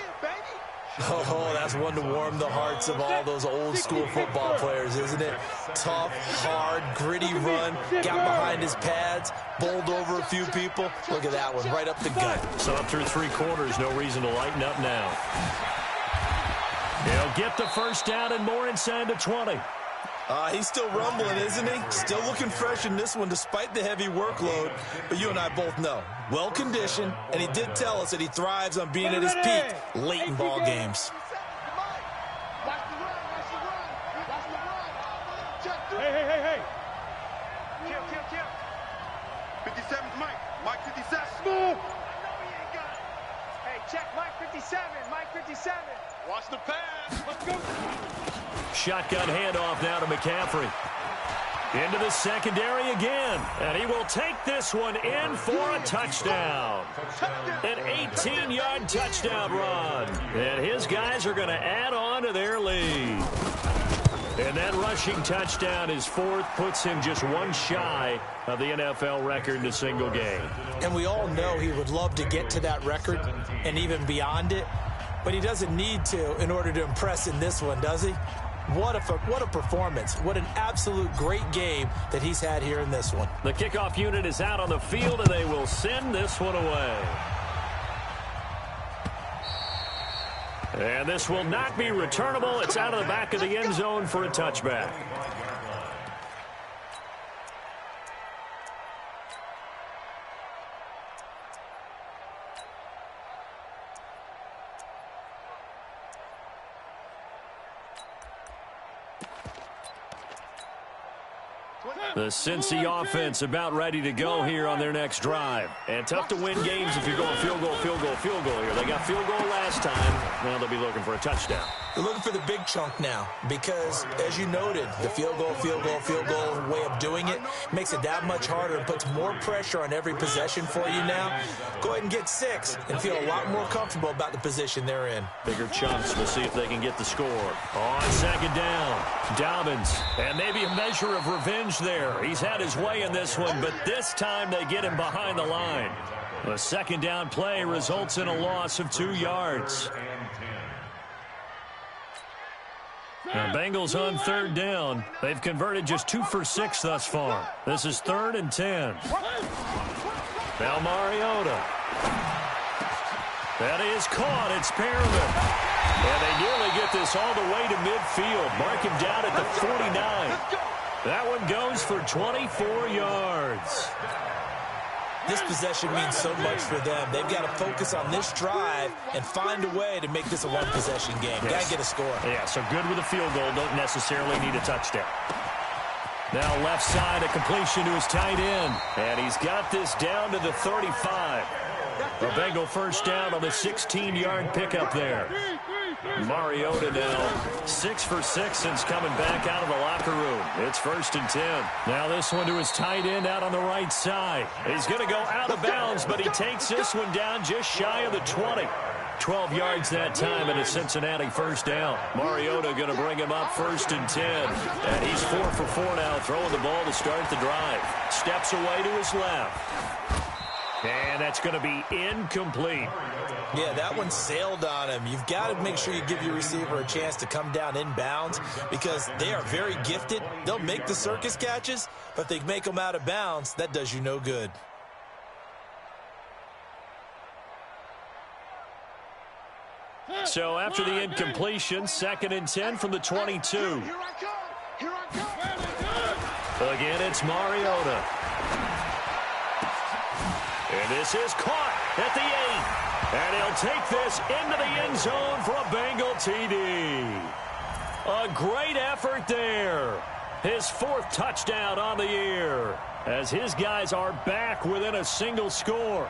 Speaker 7: Oh, that's one to warm the hearts of all those old-school football players, isn't it? Tough, hard, gritty run, got behind his pads, bowled over a few people. Look at that one, right up the gut.
Speaker 4: So up through 3 quarters, no reason to lighten up now. He'll get the first down and more inside the 20.
Speaker 7: He's still rumbling, isn't he? Still looking fresh in this one despite the heavy workload. But you and I both know, well-conditioned, and he did tell us that he thrives on being at his peak late in ball games.
Speaker 6: Hey. Kill. 57's Mike. Mike 57. Smooth. Hey, check Mike 57. Mike 57. Watch the pass. Let's go.
Speaker 4: Shotgun handoff now to McCaffrey. Into the secondary again. And he will take this one in for a touchdown. An 18-yard touchdown run. And his guys are going to add on to their lead. And that rushing touchdown, his 4th, puts him just one shy of the NFL record in a single game.
Speaker 7: And we all know he would love to get to that record and even beyond it. But he doesn't need to in order to impress in this one, does he? What a performance. What an absolute great game that he's had here in this one.
Speaker 4: The kickoff unit is out on the field, and they will send this one away. And this will not be returnable. It's out of the back of the end zone for a touchback. The Cincy offense about ready to go here on their next drive. And tough to win games if you're going field goal here. They got field goal last time. Now they'll be looking for a touchdown.
Speaker 7: They're looking for the big chunk now because, as you noted, the field goal way of doing it makes it that much harder and puts more pressure on every possession for you now. Go ahead and get 6 and feel a lot more comfortable about the position they're in.
Speaker 4: Bigger chunks. We'll see if they can get the score. On second down, Dobbins. And maybe a measure of revenge there. He's had his way in this one, but this time they get him behind the line. The second down play results in a loss of 2 yards. Now, Bengals on third down. They've converted just 2 for 6 thus far. This is 3rd and 10. Now Mariota. That is caught. It's Perriman. And they nearly get this all the way to midfield. Mark him down at the 49. That one goes for 24 yards.
Speaker 7: This possession means so much for them. They've got to focus on this drive and find a way to make this a one-possession game.
Speaker 4: Yes.
Speaker 7: Got to get a score.
Speaker 4: Yeah, so good with a field goal. Don't necessarily need a touchdown. Now left side, a completion to his tight end. And he's got this down to the 35. A Bengal first down on the 16-yard pickup there. Mariota now 6 for 6 since coming back out of the locker room. It's 1st and 10. Now this one to his tight end out on the right side. He's going to go out of bounds, but he takes this one down just shy of the 20. 12 yards that time and a Cincinnati first down. Mariota going to bring him up 1st and 10. And he's 4 for 4 now, throwing the ball to start the drive. Steps away to his left. And that's going to be incomplete.
Speaker 7: Yeah, that one sailed on him. You've got to make sure you give your receiver a chance to come down inbounds because they are very gifted. They'll make the circus catches, but if they make them out of bounds, that does you no good.
Speaker 4: So after the incompletion, 2nd and 10 from the 22. Again, it's Mariota. And this is caught at the 8. And he'll take this into the end zone for a Bengal TD. A great effort there. His 4th touchdown on the year, as his guys are back within a single score.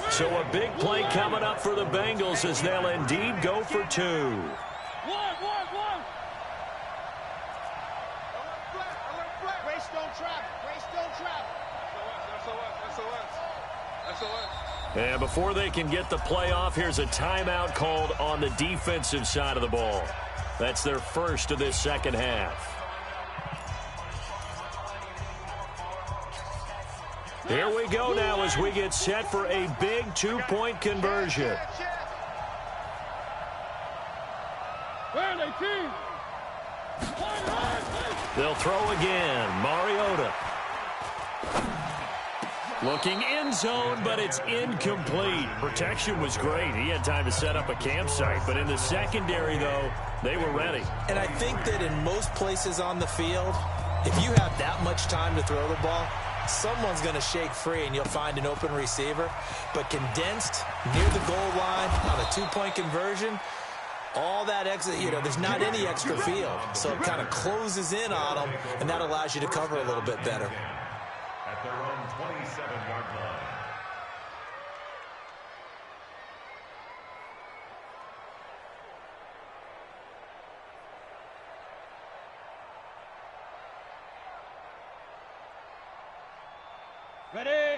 Speaker 4: So a big play coming up for the Bengals as they'll indeed go for 2.
Speaker 6: Race don't travel. Race don't travel.
Speaker 4: And before they can get the play off, here's a timeout called on the defensive side of the ball. That's their first of this second half. Here we go now as we get set for a big 2-point conversion. They'll throw again. Mariota. Looking end zone, but it's incomplete. Protection was great. He had time to set up a campsite, but in the secondary, though, they were ready.
Speaker 7: And I think that in most places on the field, if you have that much time to throw the ball, someone's going to shake free and you'll find an open receiver. But condensed near the goal line on a 2-point conversion, all that extra, there's not any extra field. So it kind of closes in on them, and that allows you to cover a little bit better.
Speaker 8: At their own 27-yard line.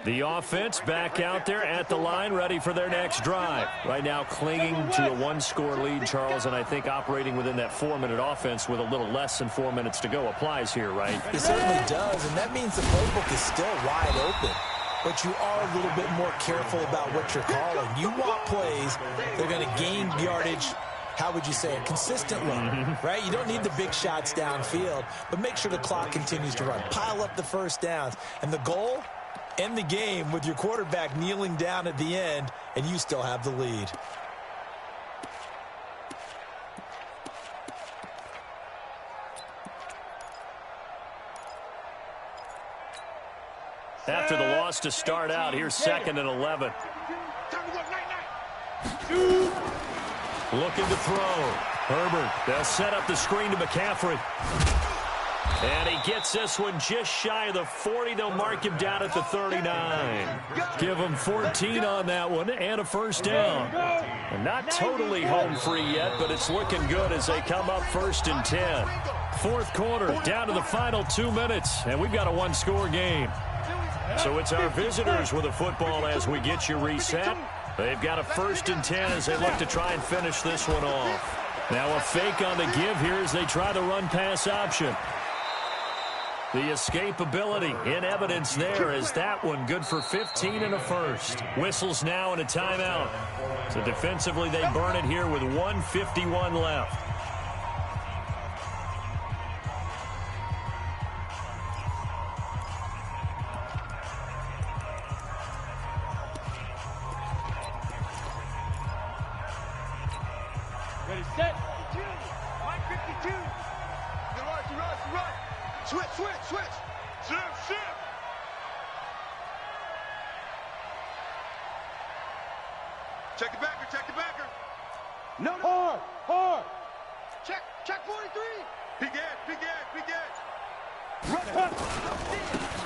Speaker 4: The offense back out there at the line, ready for their next drive. Right now clinging to a 1-score lead, Charles, and I think operating within that 4-minute offense with a little less than 4 minutes to go applies here, right?
Speaker 7: It certainly does, and that means the playbook is still wide open. But you are a little bit more careful about what you're calling. You want plays that are going to gain yardage, how would you say it, consistently, right? You don't need the big shots downfield, but make sure the clock continues to run. Pile up the first downs. And the goal? End the game with your quarterback kneeling down at the end, and you still have the lead.
Speaker 4: After the loss to start out, here's 2nd and 11. Looking to throw. Herbert, they'll set up the screen to McCaffrey. And he gets this one just shy of the 40. They'll mark him down at the 39. Give him 14 on that one and a first down. And not totally home free yet, but it's looking good as they come up 1st and 10. 4th quarter, down to the final 2 minutes, and we've got a 1-score game. So it's our visitors with a football as we get you reset. They've got a 1st and 10 as they look to try and finish this one off. Now a fake on the give here as they try the run-pass option. The escapability in evidence there is that one good for 15 and a first. Whistles now and a timeout. So defensively they burn it here with 1:51 left.
Speaker 6: Ready, set. 152. Run. Switch. Shift. Check the backer. No. Hard. Check 43. Big Ed.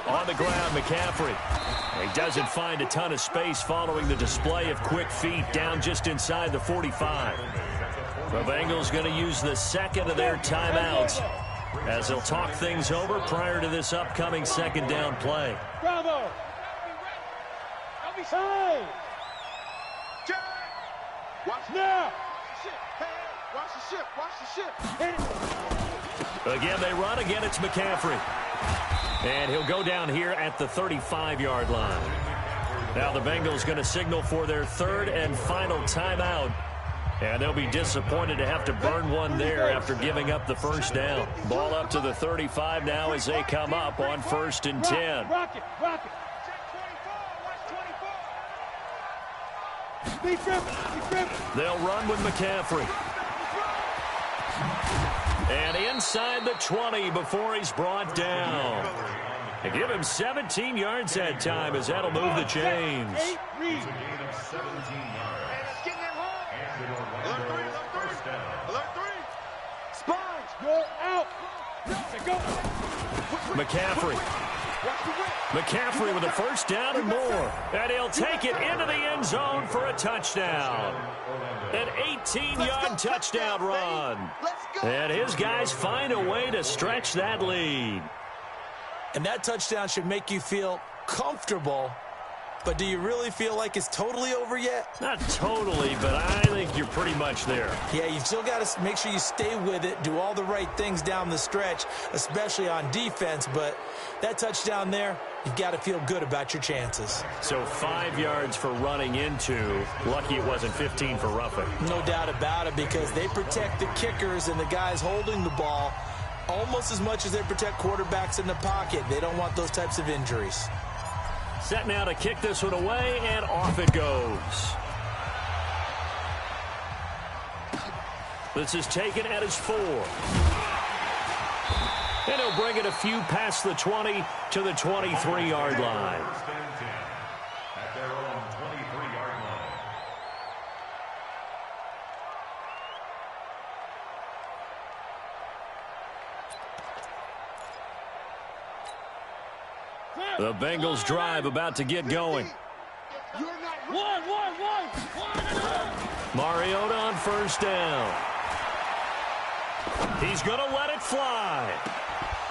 Speaker 4: On the ground, McCaffrey. He doesn't find a ton of space following the display of quick feet down just inside the 45. The Bengals going to use the 2nd of their timeouts as they'll talk things over prior to this upcoming 2nd down play.
Speaker 6: Bravo. Hey. Watch now. Watch the ship.
Speaker 4: Again, they run. Again, it's McCaffrey. And he'll go down here at the 35-yard line. Now the Bengals going to signal for their 3rd and final timeout. And they'll be disappointed to have to burn one there after giving up the first down. Ball up to the 35 now as they come up on 1st and 10.
Speaker 6: Rock it. Be tripping.
Speaker 4: They'll run with McCaffrey. And inside the 20 before he's brought down. And give him 17 yards that time as that'll move the chains.
Speaker 8: It's a gain of 17 yards. And an Orlando first down.
Speaker 6: Sponge, go out. Go.
Speaker 4: McCaffrey. McCaffrey with a first down and more. And he'll take it into the end zone for a touchdown. An 18-yard touchdown run. And his guys find a way to stretch that lead.
Speaker 7: And that touchdown should make you feel comfortable. But do you really feel like it's totally over yet?
Speaker 4: Not totally, but I think you're pretty much there.
Speaker 7: Yeah, you've still got to make sure you stay with it, do all the right things down the stretch, especially on defense. But that touchdown there, you've got to feel good about your chances.
Speaker 4: So 5 yards for running into. Lucky it wasn't 15 for roughing.
Speaker 7: No doubt about it, because they protect the kickers and the guys holding the ball almost as much as they protect quarterbacks in the pocket. They don't want those types of injuries.
Speaker 4: Set now to kick this one away, and off it goes. This is taken at his 4. And he'll bring it a few past the 20 to the 23-yard line.
Speaker 8: First and 10 at their own 23-yard line.
Speaker 4: The Bengals drive about to get going. Mariota on first down. He's going to let it fly.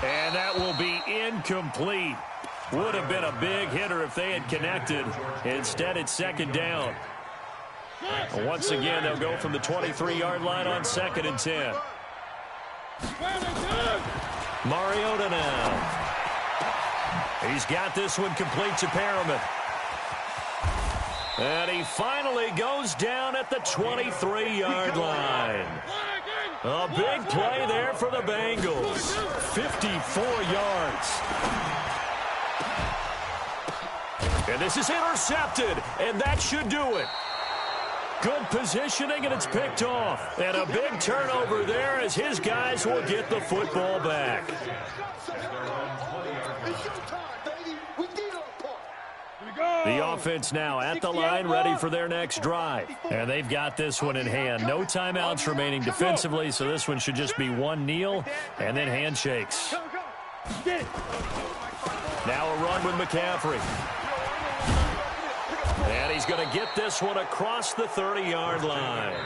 Speaker 4: And that will be incomplete. Would have been a big hitter if they had connected. Instead, it's second down. Once again, they'll go from the 23-yard line on 2nd and 10. Mariota now. He's got this one complete to Perriman. And he finally goes down at the 23-yard line. A big play there for the Bengals. 54 yards. And this is intercepted, and that should do it. Good positioning, and it's picked off. And a big turnover there as his guys will get the football back. The offense now at the line, ready for their next drive. And they've got this one in hand. No timeouts remaining defensively, so this one should just be one kneel and then handshakes. Now a run with McCaffrey. And he's going to get this one across the 30-yard line.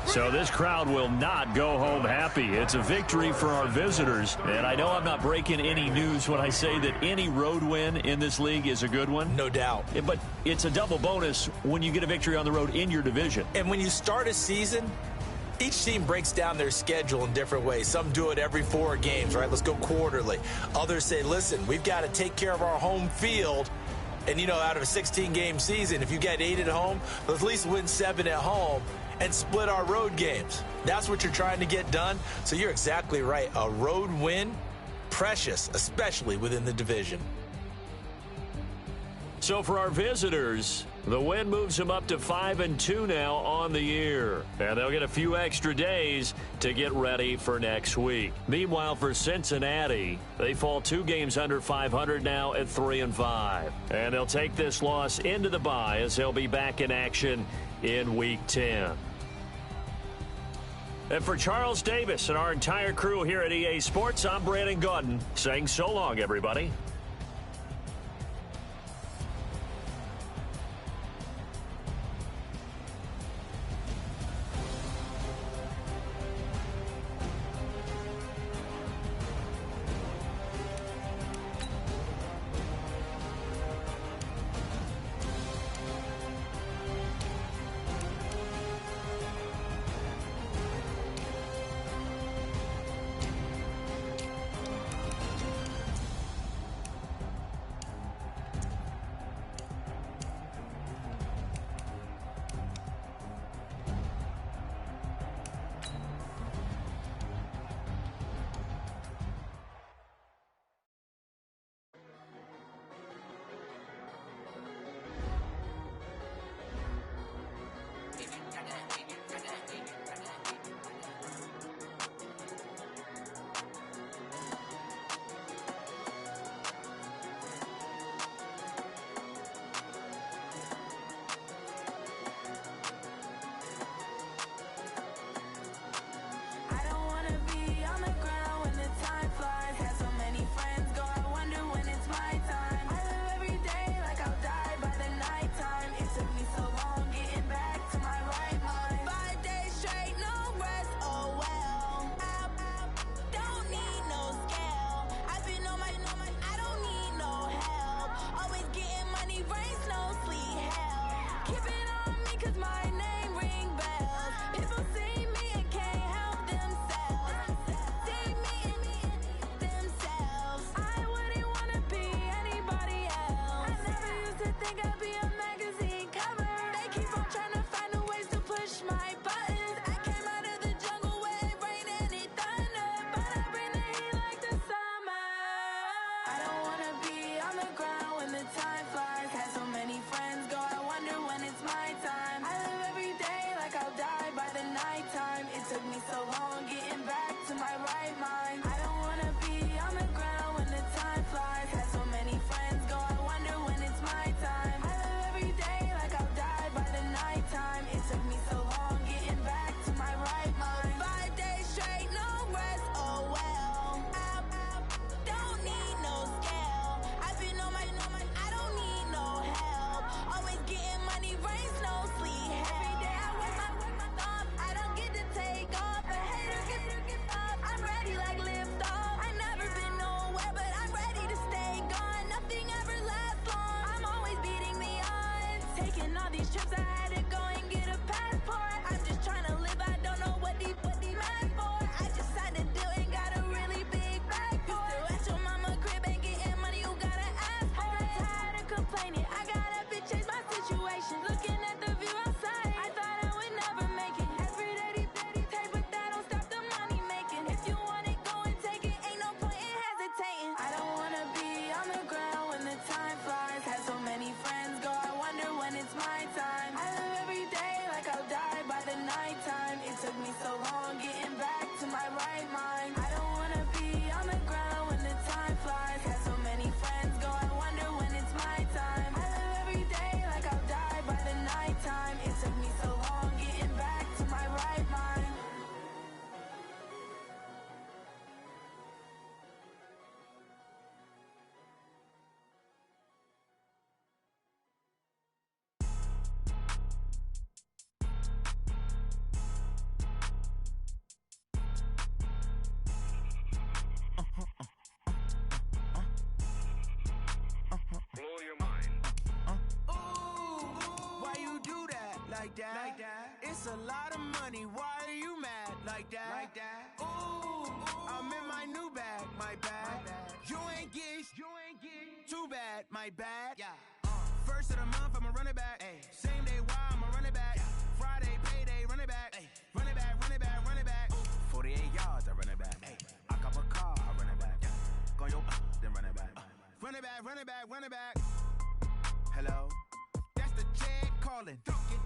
Speaker 4: So this crowd will not go home happy. It's a victory for our visitors. And I know I'm not breaking any news when I say that any road win in this league is a good one.
Speaker 7: No doubt.
Speaker 4: But it's a double bonus when you get a victory on the road in your division.
Speaker 7: And when you start a season, each team breaks down their schedule in different ways. Some do it every 4 games, right? Let's go quarterly. Others say, listen, we've got to take care of our home field. And, you know, out of a 16-game season, if you get 8 at home, let's at least win 7 at home and split our road games. That's what you're trying to get done. So you're exactly right. A road win, precious, especially within the division.
Speaker 4: So for our visitors, the win moves them up to 5-2 now on the year. And they'll get a few extra days to get ready for next week. Meanwhile, for Cincinnati, they fall 2 games under 500 now at 3-5. And they'll take this loss into the bye as they'll be back in action in Week 10. And for Charles Davis and our entire crew here at EA Sports, I'm Brandon Gaudin saying so long, everybody.
Speaker 9: mind. I don't wanna be on the ground when the time flies. Had so many friends go, I wonder when it's my time. I live every day like I'll die by the nighttime. It took me so long getting back to my right mind. 5 days straight, no rest, oh well. I don't need no scale. I've been on my, I don't need no help. Always getting money, rain, snow, sleet, every day I work my thumb. I don't get to take off. A hater get up. I'm ready like lift off. I've never been nowhere, but I'm ready to stay gone. Nothing ever lasts long. I'm always beating the odds. Taking all these trips, I had to go and get a passport. I'm just trying to live, I don't know what the mad for. I just had to do and got a really big bag for it. Still at your mama crib and getting money, you gotta ask for it. I got tired of complaining, I got up and changed my situation. Looking at the view outside, I thought I would never make it. Every day take, but that don't stop the money making. If you want it, go and take it, ain't no point in hesitating. I don't wanna be on the ground when the time flies. Had so many friends go, I wonder when it's my time. I live every day like I'll die by the nighttime. It took me so long getting back to my right mind. I don't wanna be on the ground when the time flies. Had so many friends go, I wonder when it's my time. I live every day like I'll die by the nighttime. It took me so long getting back to my right mind.
Speaker 5: Blow your mind.
Speaker 2: Why you do that like that? Like that? It's a lot of money. Why are you mad like that? Like that? Ooh, I'm in my new bag, my bad. You ain't get too bad, my bad. Yeah. First of the month, I'ma run it back. Ay. Same day, why I'ma run it back. Friday, payday, run it back. Ay. Run it back, run it back, run it back. 48 yards, I run it back. Ay. I cop a car, I run it back. Go your then run it back. Run it back, run it back, run it back. Hello? That's the check calling.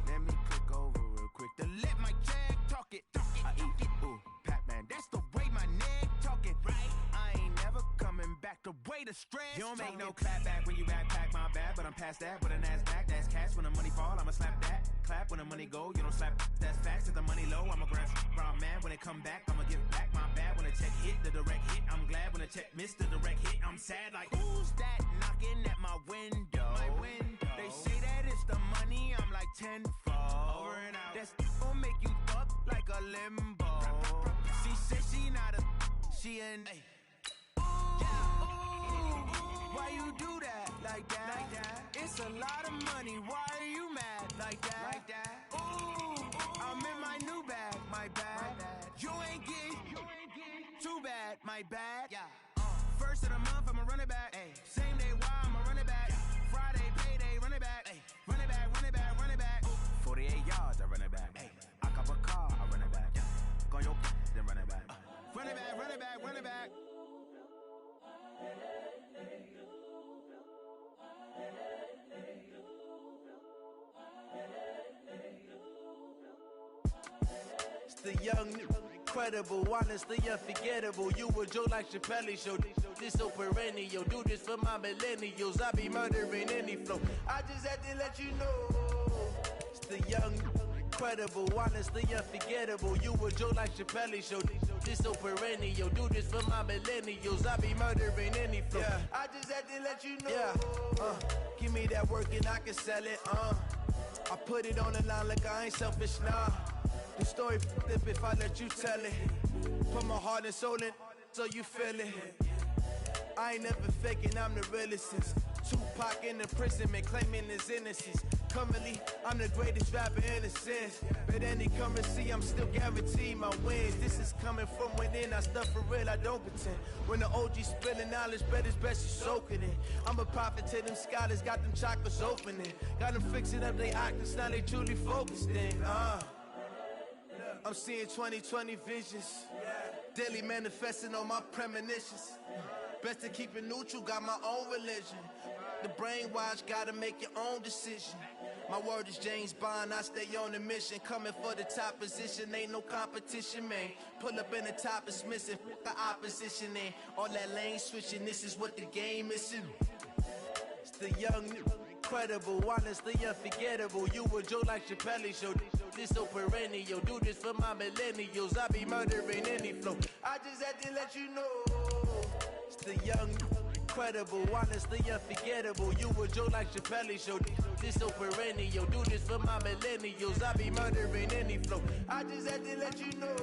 Speaker 2: Let me click over real quick to let my check talk it. I eat it, ooh, Pac-Man. That's the way my neck talking. Right? I ain't never coming back the way the stress. You don't make no clap back when you backpack, my bad. But I'm past that with a NASDAQ. That's cash when the money fall, I'ma slap that. Clap when the money go, you don't slap. That's facts. If the money low, I'ma grab brown man. When it come back, I'ma give back my bad. When the check hit, the direct hit. I'm glad when the check missed the direct hit. I'm sad like, who's that knocking at my window? My window. They say that it's the money, I'm like tenfold. Over and out. That's gon' make you up like a limbo. She said she not a, she an. Why you do that like that? Like that? It's a lot of money. Why are you mad like that? Like that? Ooh, I'm in my new bag, my bad. You ain't get too bad, my bad. Yeah. First of the month, I'ma run it back. Ay. Same day, why I'ma run it back. Friday, payday, run it back. Ay. Run it back, run it back, run it back. 48 yards, I run it back. Ay. I cop a car, I run it back. Go your then run it back. Run it back, run it back, run it back.
Speaker 10: It's the young, incredible, honestly unforgettable. You a joke like Chappelle show. This so perennial. Do this for my millennials. I be murdering any flow. I just had to let you know. It's the young, incredible, honestly unforgettable. You a joke like Chappelle show. This so perennial. Do this for my millennials. I be murdering any flow. Yeah. I just had to let you know. Yeah. Give me that work and I can sell it. I put it on the line like I ain't selfish, nah. The story f***ed if I let you tell it. Put my heart and soul in so you feel it. I ain't never faking, I'm the realest since Tupac in the imprisonment, claiming his innocence. Currently, I'm the greatest rapper in a sense. But any currency, I'm still guaranteed my wins. This is coming from within, I stuff for real, I don't pretend. When the OG spilling knowledge, bet it's best you soaking it. I'm a prophet to them scholars, got them chakras opening. Got them fixing up they octaves, now they truly focused in. I'm seeing 2020 visions. Daily manifesting on my premonitions. Best to keep it neutral, got my own religion. The brainwash, gotta make your own decision. My word is James Bond, I stay on a mission. Coming for the top position, ain't no competition, man. Pull up in the top is missing, the opposition in. All that lane switching, this is what the game is. It's the young, incredible, honestly unforgettable. You a joke like Chappelle show. This so perennial, do this for my millennials. I be murdering any flow. I just had to let you know. It's the young, incredible, honestly unforgettable. You a joke like Chappelle show. This so perennial, do this for my millennials. I be murdering any flow. I just had to let you know.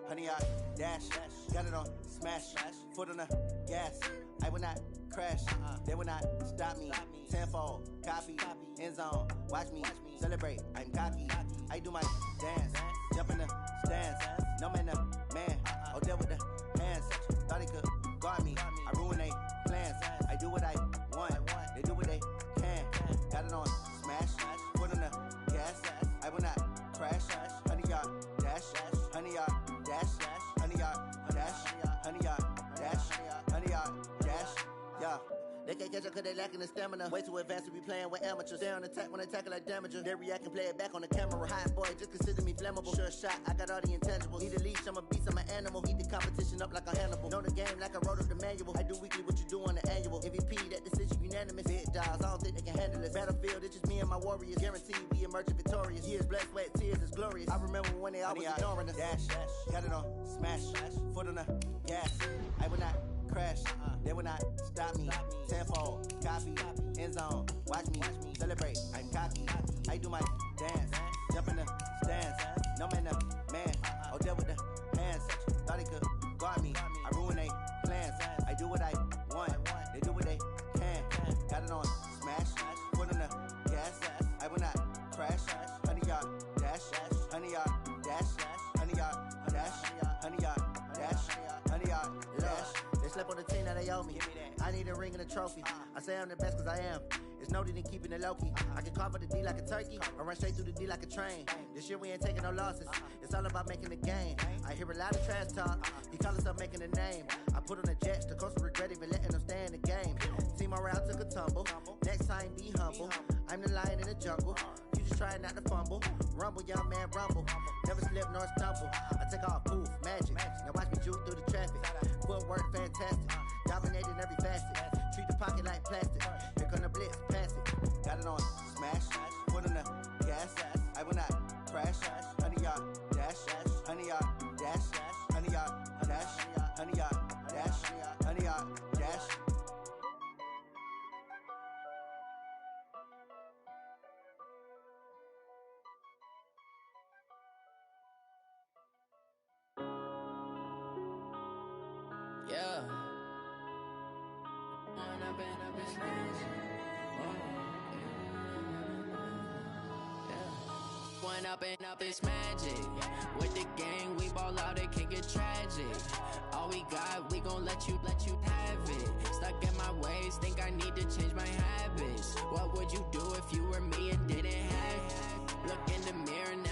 Speaker 3: Honey, I dash, got it on smash, foot on the gas. I will not crash, they will not stop me. Tenfold, copy, end zone, watch me celebrate. I'm cocky, I do my dance, jump in the stands. No man, man, oh there with the hands. Thought he could guard me, I ruin they plans. I do what I want, they do what they can. Got it on smash, foot on the gas. I will not crash, honey, y'all dash, honey, y'all dash, honey, y'all dash, honey, y'all dash, honey, y'all dash, yeah. They can't catch up cause they lacking the stamina. Way too advanced to be playing with amateurs. Stay on attack when I tackle like damager. They react and play it back on the camera. Hot boy, just consider me flammable. Sure shot, I got all the intangibles. Need a leash, I'm a beast, I'm an animal. Eat the competition up like a Hannibal. Know the game like I wrote up the manual. I do weekly what you do on the annual. MVP, that decision unanimous. Big dials, I don't think they can handle this. Battlefield, it's just me and my warriors. Guaranteed we emerge victorious. Years, blood, sweat, tears, is glorious. I remember when they always ignoring us. Dash, got it on smash, foot on the gas. I will not crash, they will not stop me. Tenfold, copy, end zone, watch me celebrate. I'm cocky, I do my dance, jump in the stands. No man, man, oh there with the hands. Thought he could guard me, I ruin they plans. I do what I want, they do what they can. Got it on smash, foot on the gas. I will not crash, honey y'all dash, honey y'all dash, honey y'all dash, honey y'all dash, honey y'all dash. They slept on the team that they owe me. I need a ring and a trophy. I say I'm the best cause I am. It's no need in keeping it low-key. I can carve up the D like a turkey or run straight through the D like a train. This year we ain't taking no losses. It's all about making the game. I hear a lot of trash talk. He call himself making a name. I put on the Jets. The coach will regret even letting them stay in the game. Team morale took a tumble. Next time be humble. I'm the lion in the jungle. You just try not to fumble. Rumble, young man, rumble. Never slip nor stumble. I take off, poof, magic. Now watch me juke through the traffic. Footwork fantastic. Dominating every facet. Treat the pocket like plastic. Here come the blitz, pass it. Got it on smash, foot on the gas. I will not crash. Honey y'all dash, honey y'all dash, honey y'all dash, honey y'all dash, honey y'all dash.
Speaker 2: Yeah. Going up and up, it's magic. With the gang, we ball out, it can get tragic. All we got, we gon' let you have it. Stuck in my ways, think I need to change my habits. What would you do if you were me and didn't have it? Look in the mirror and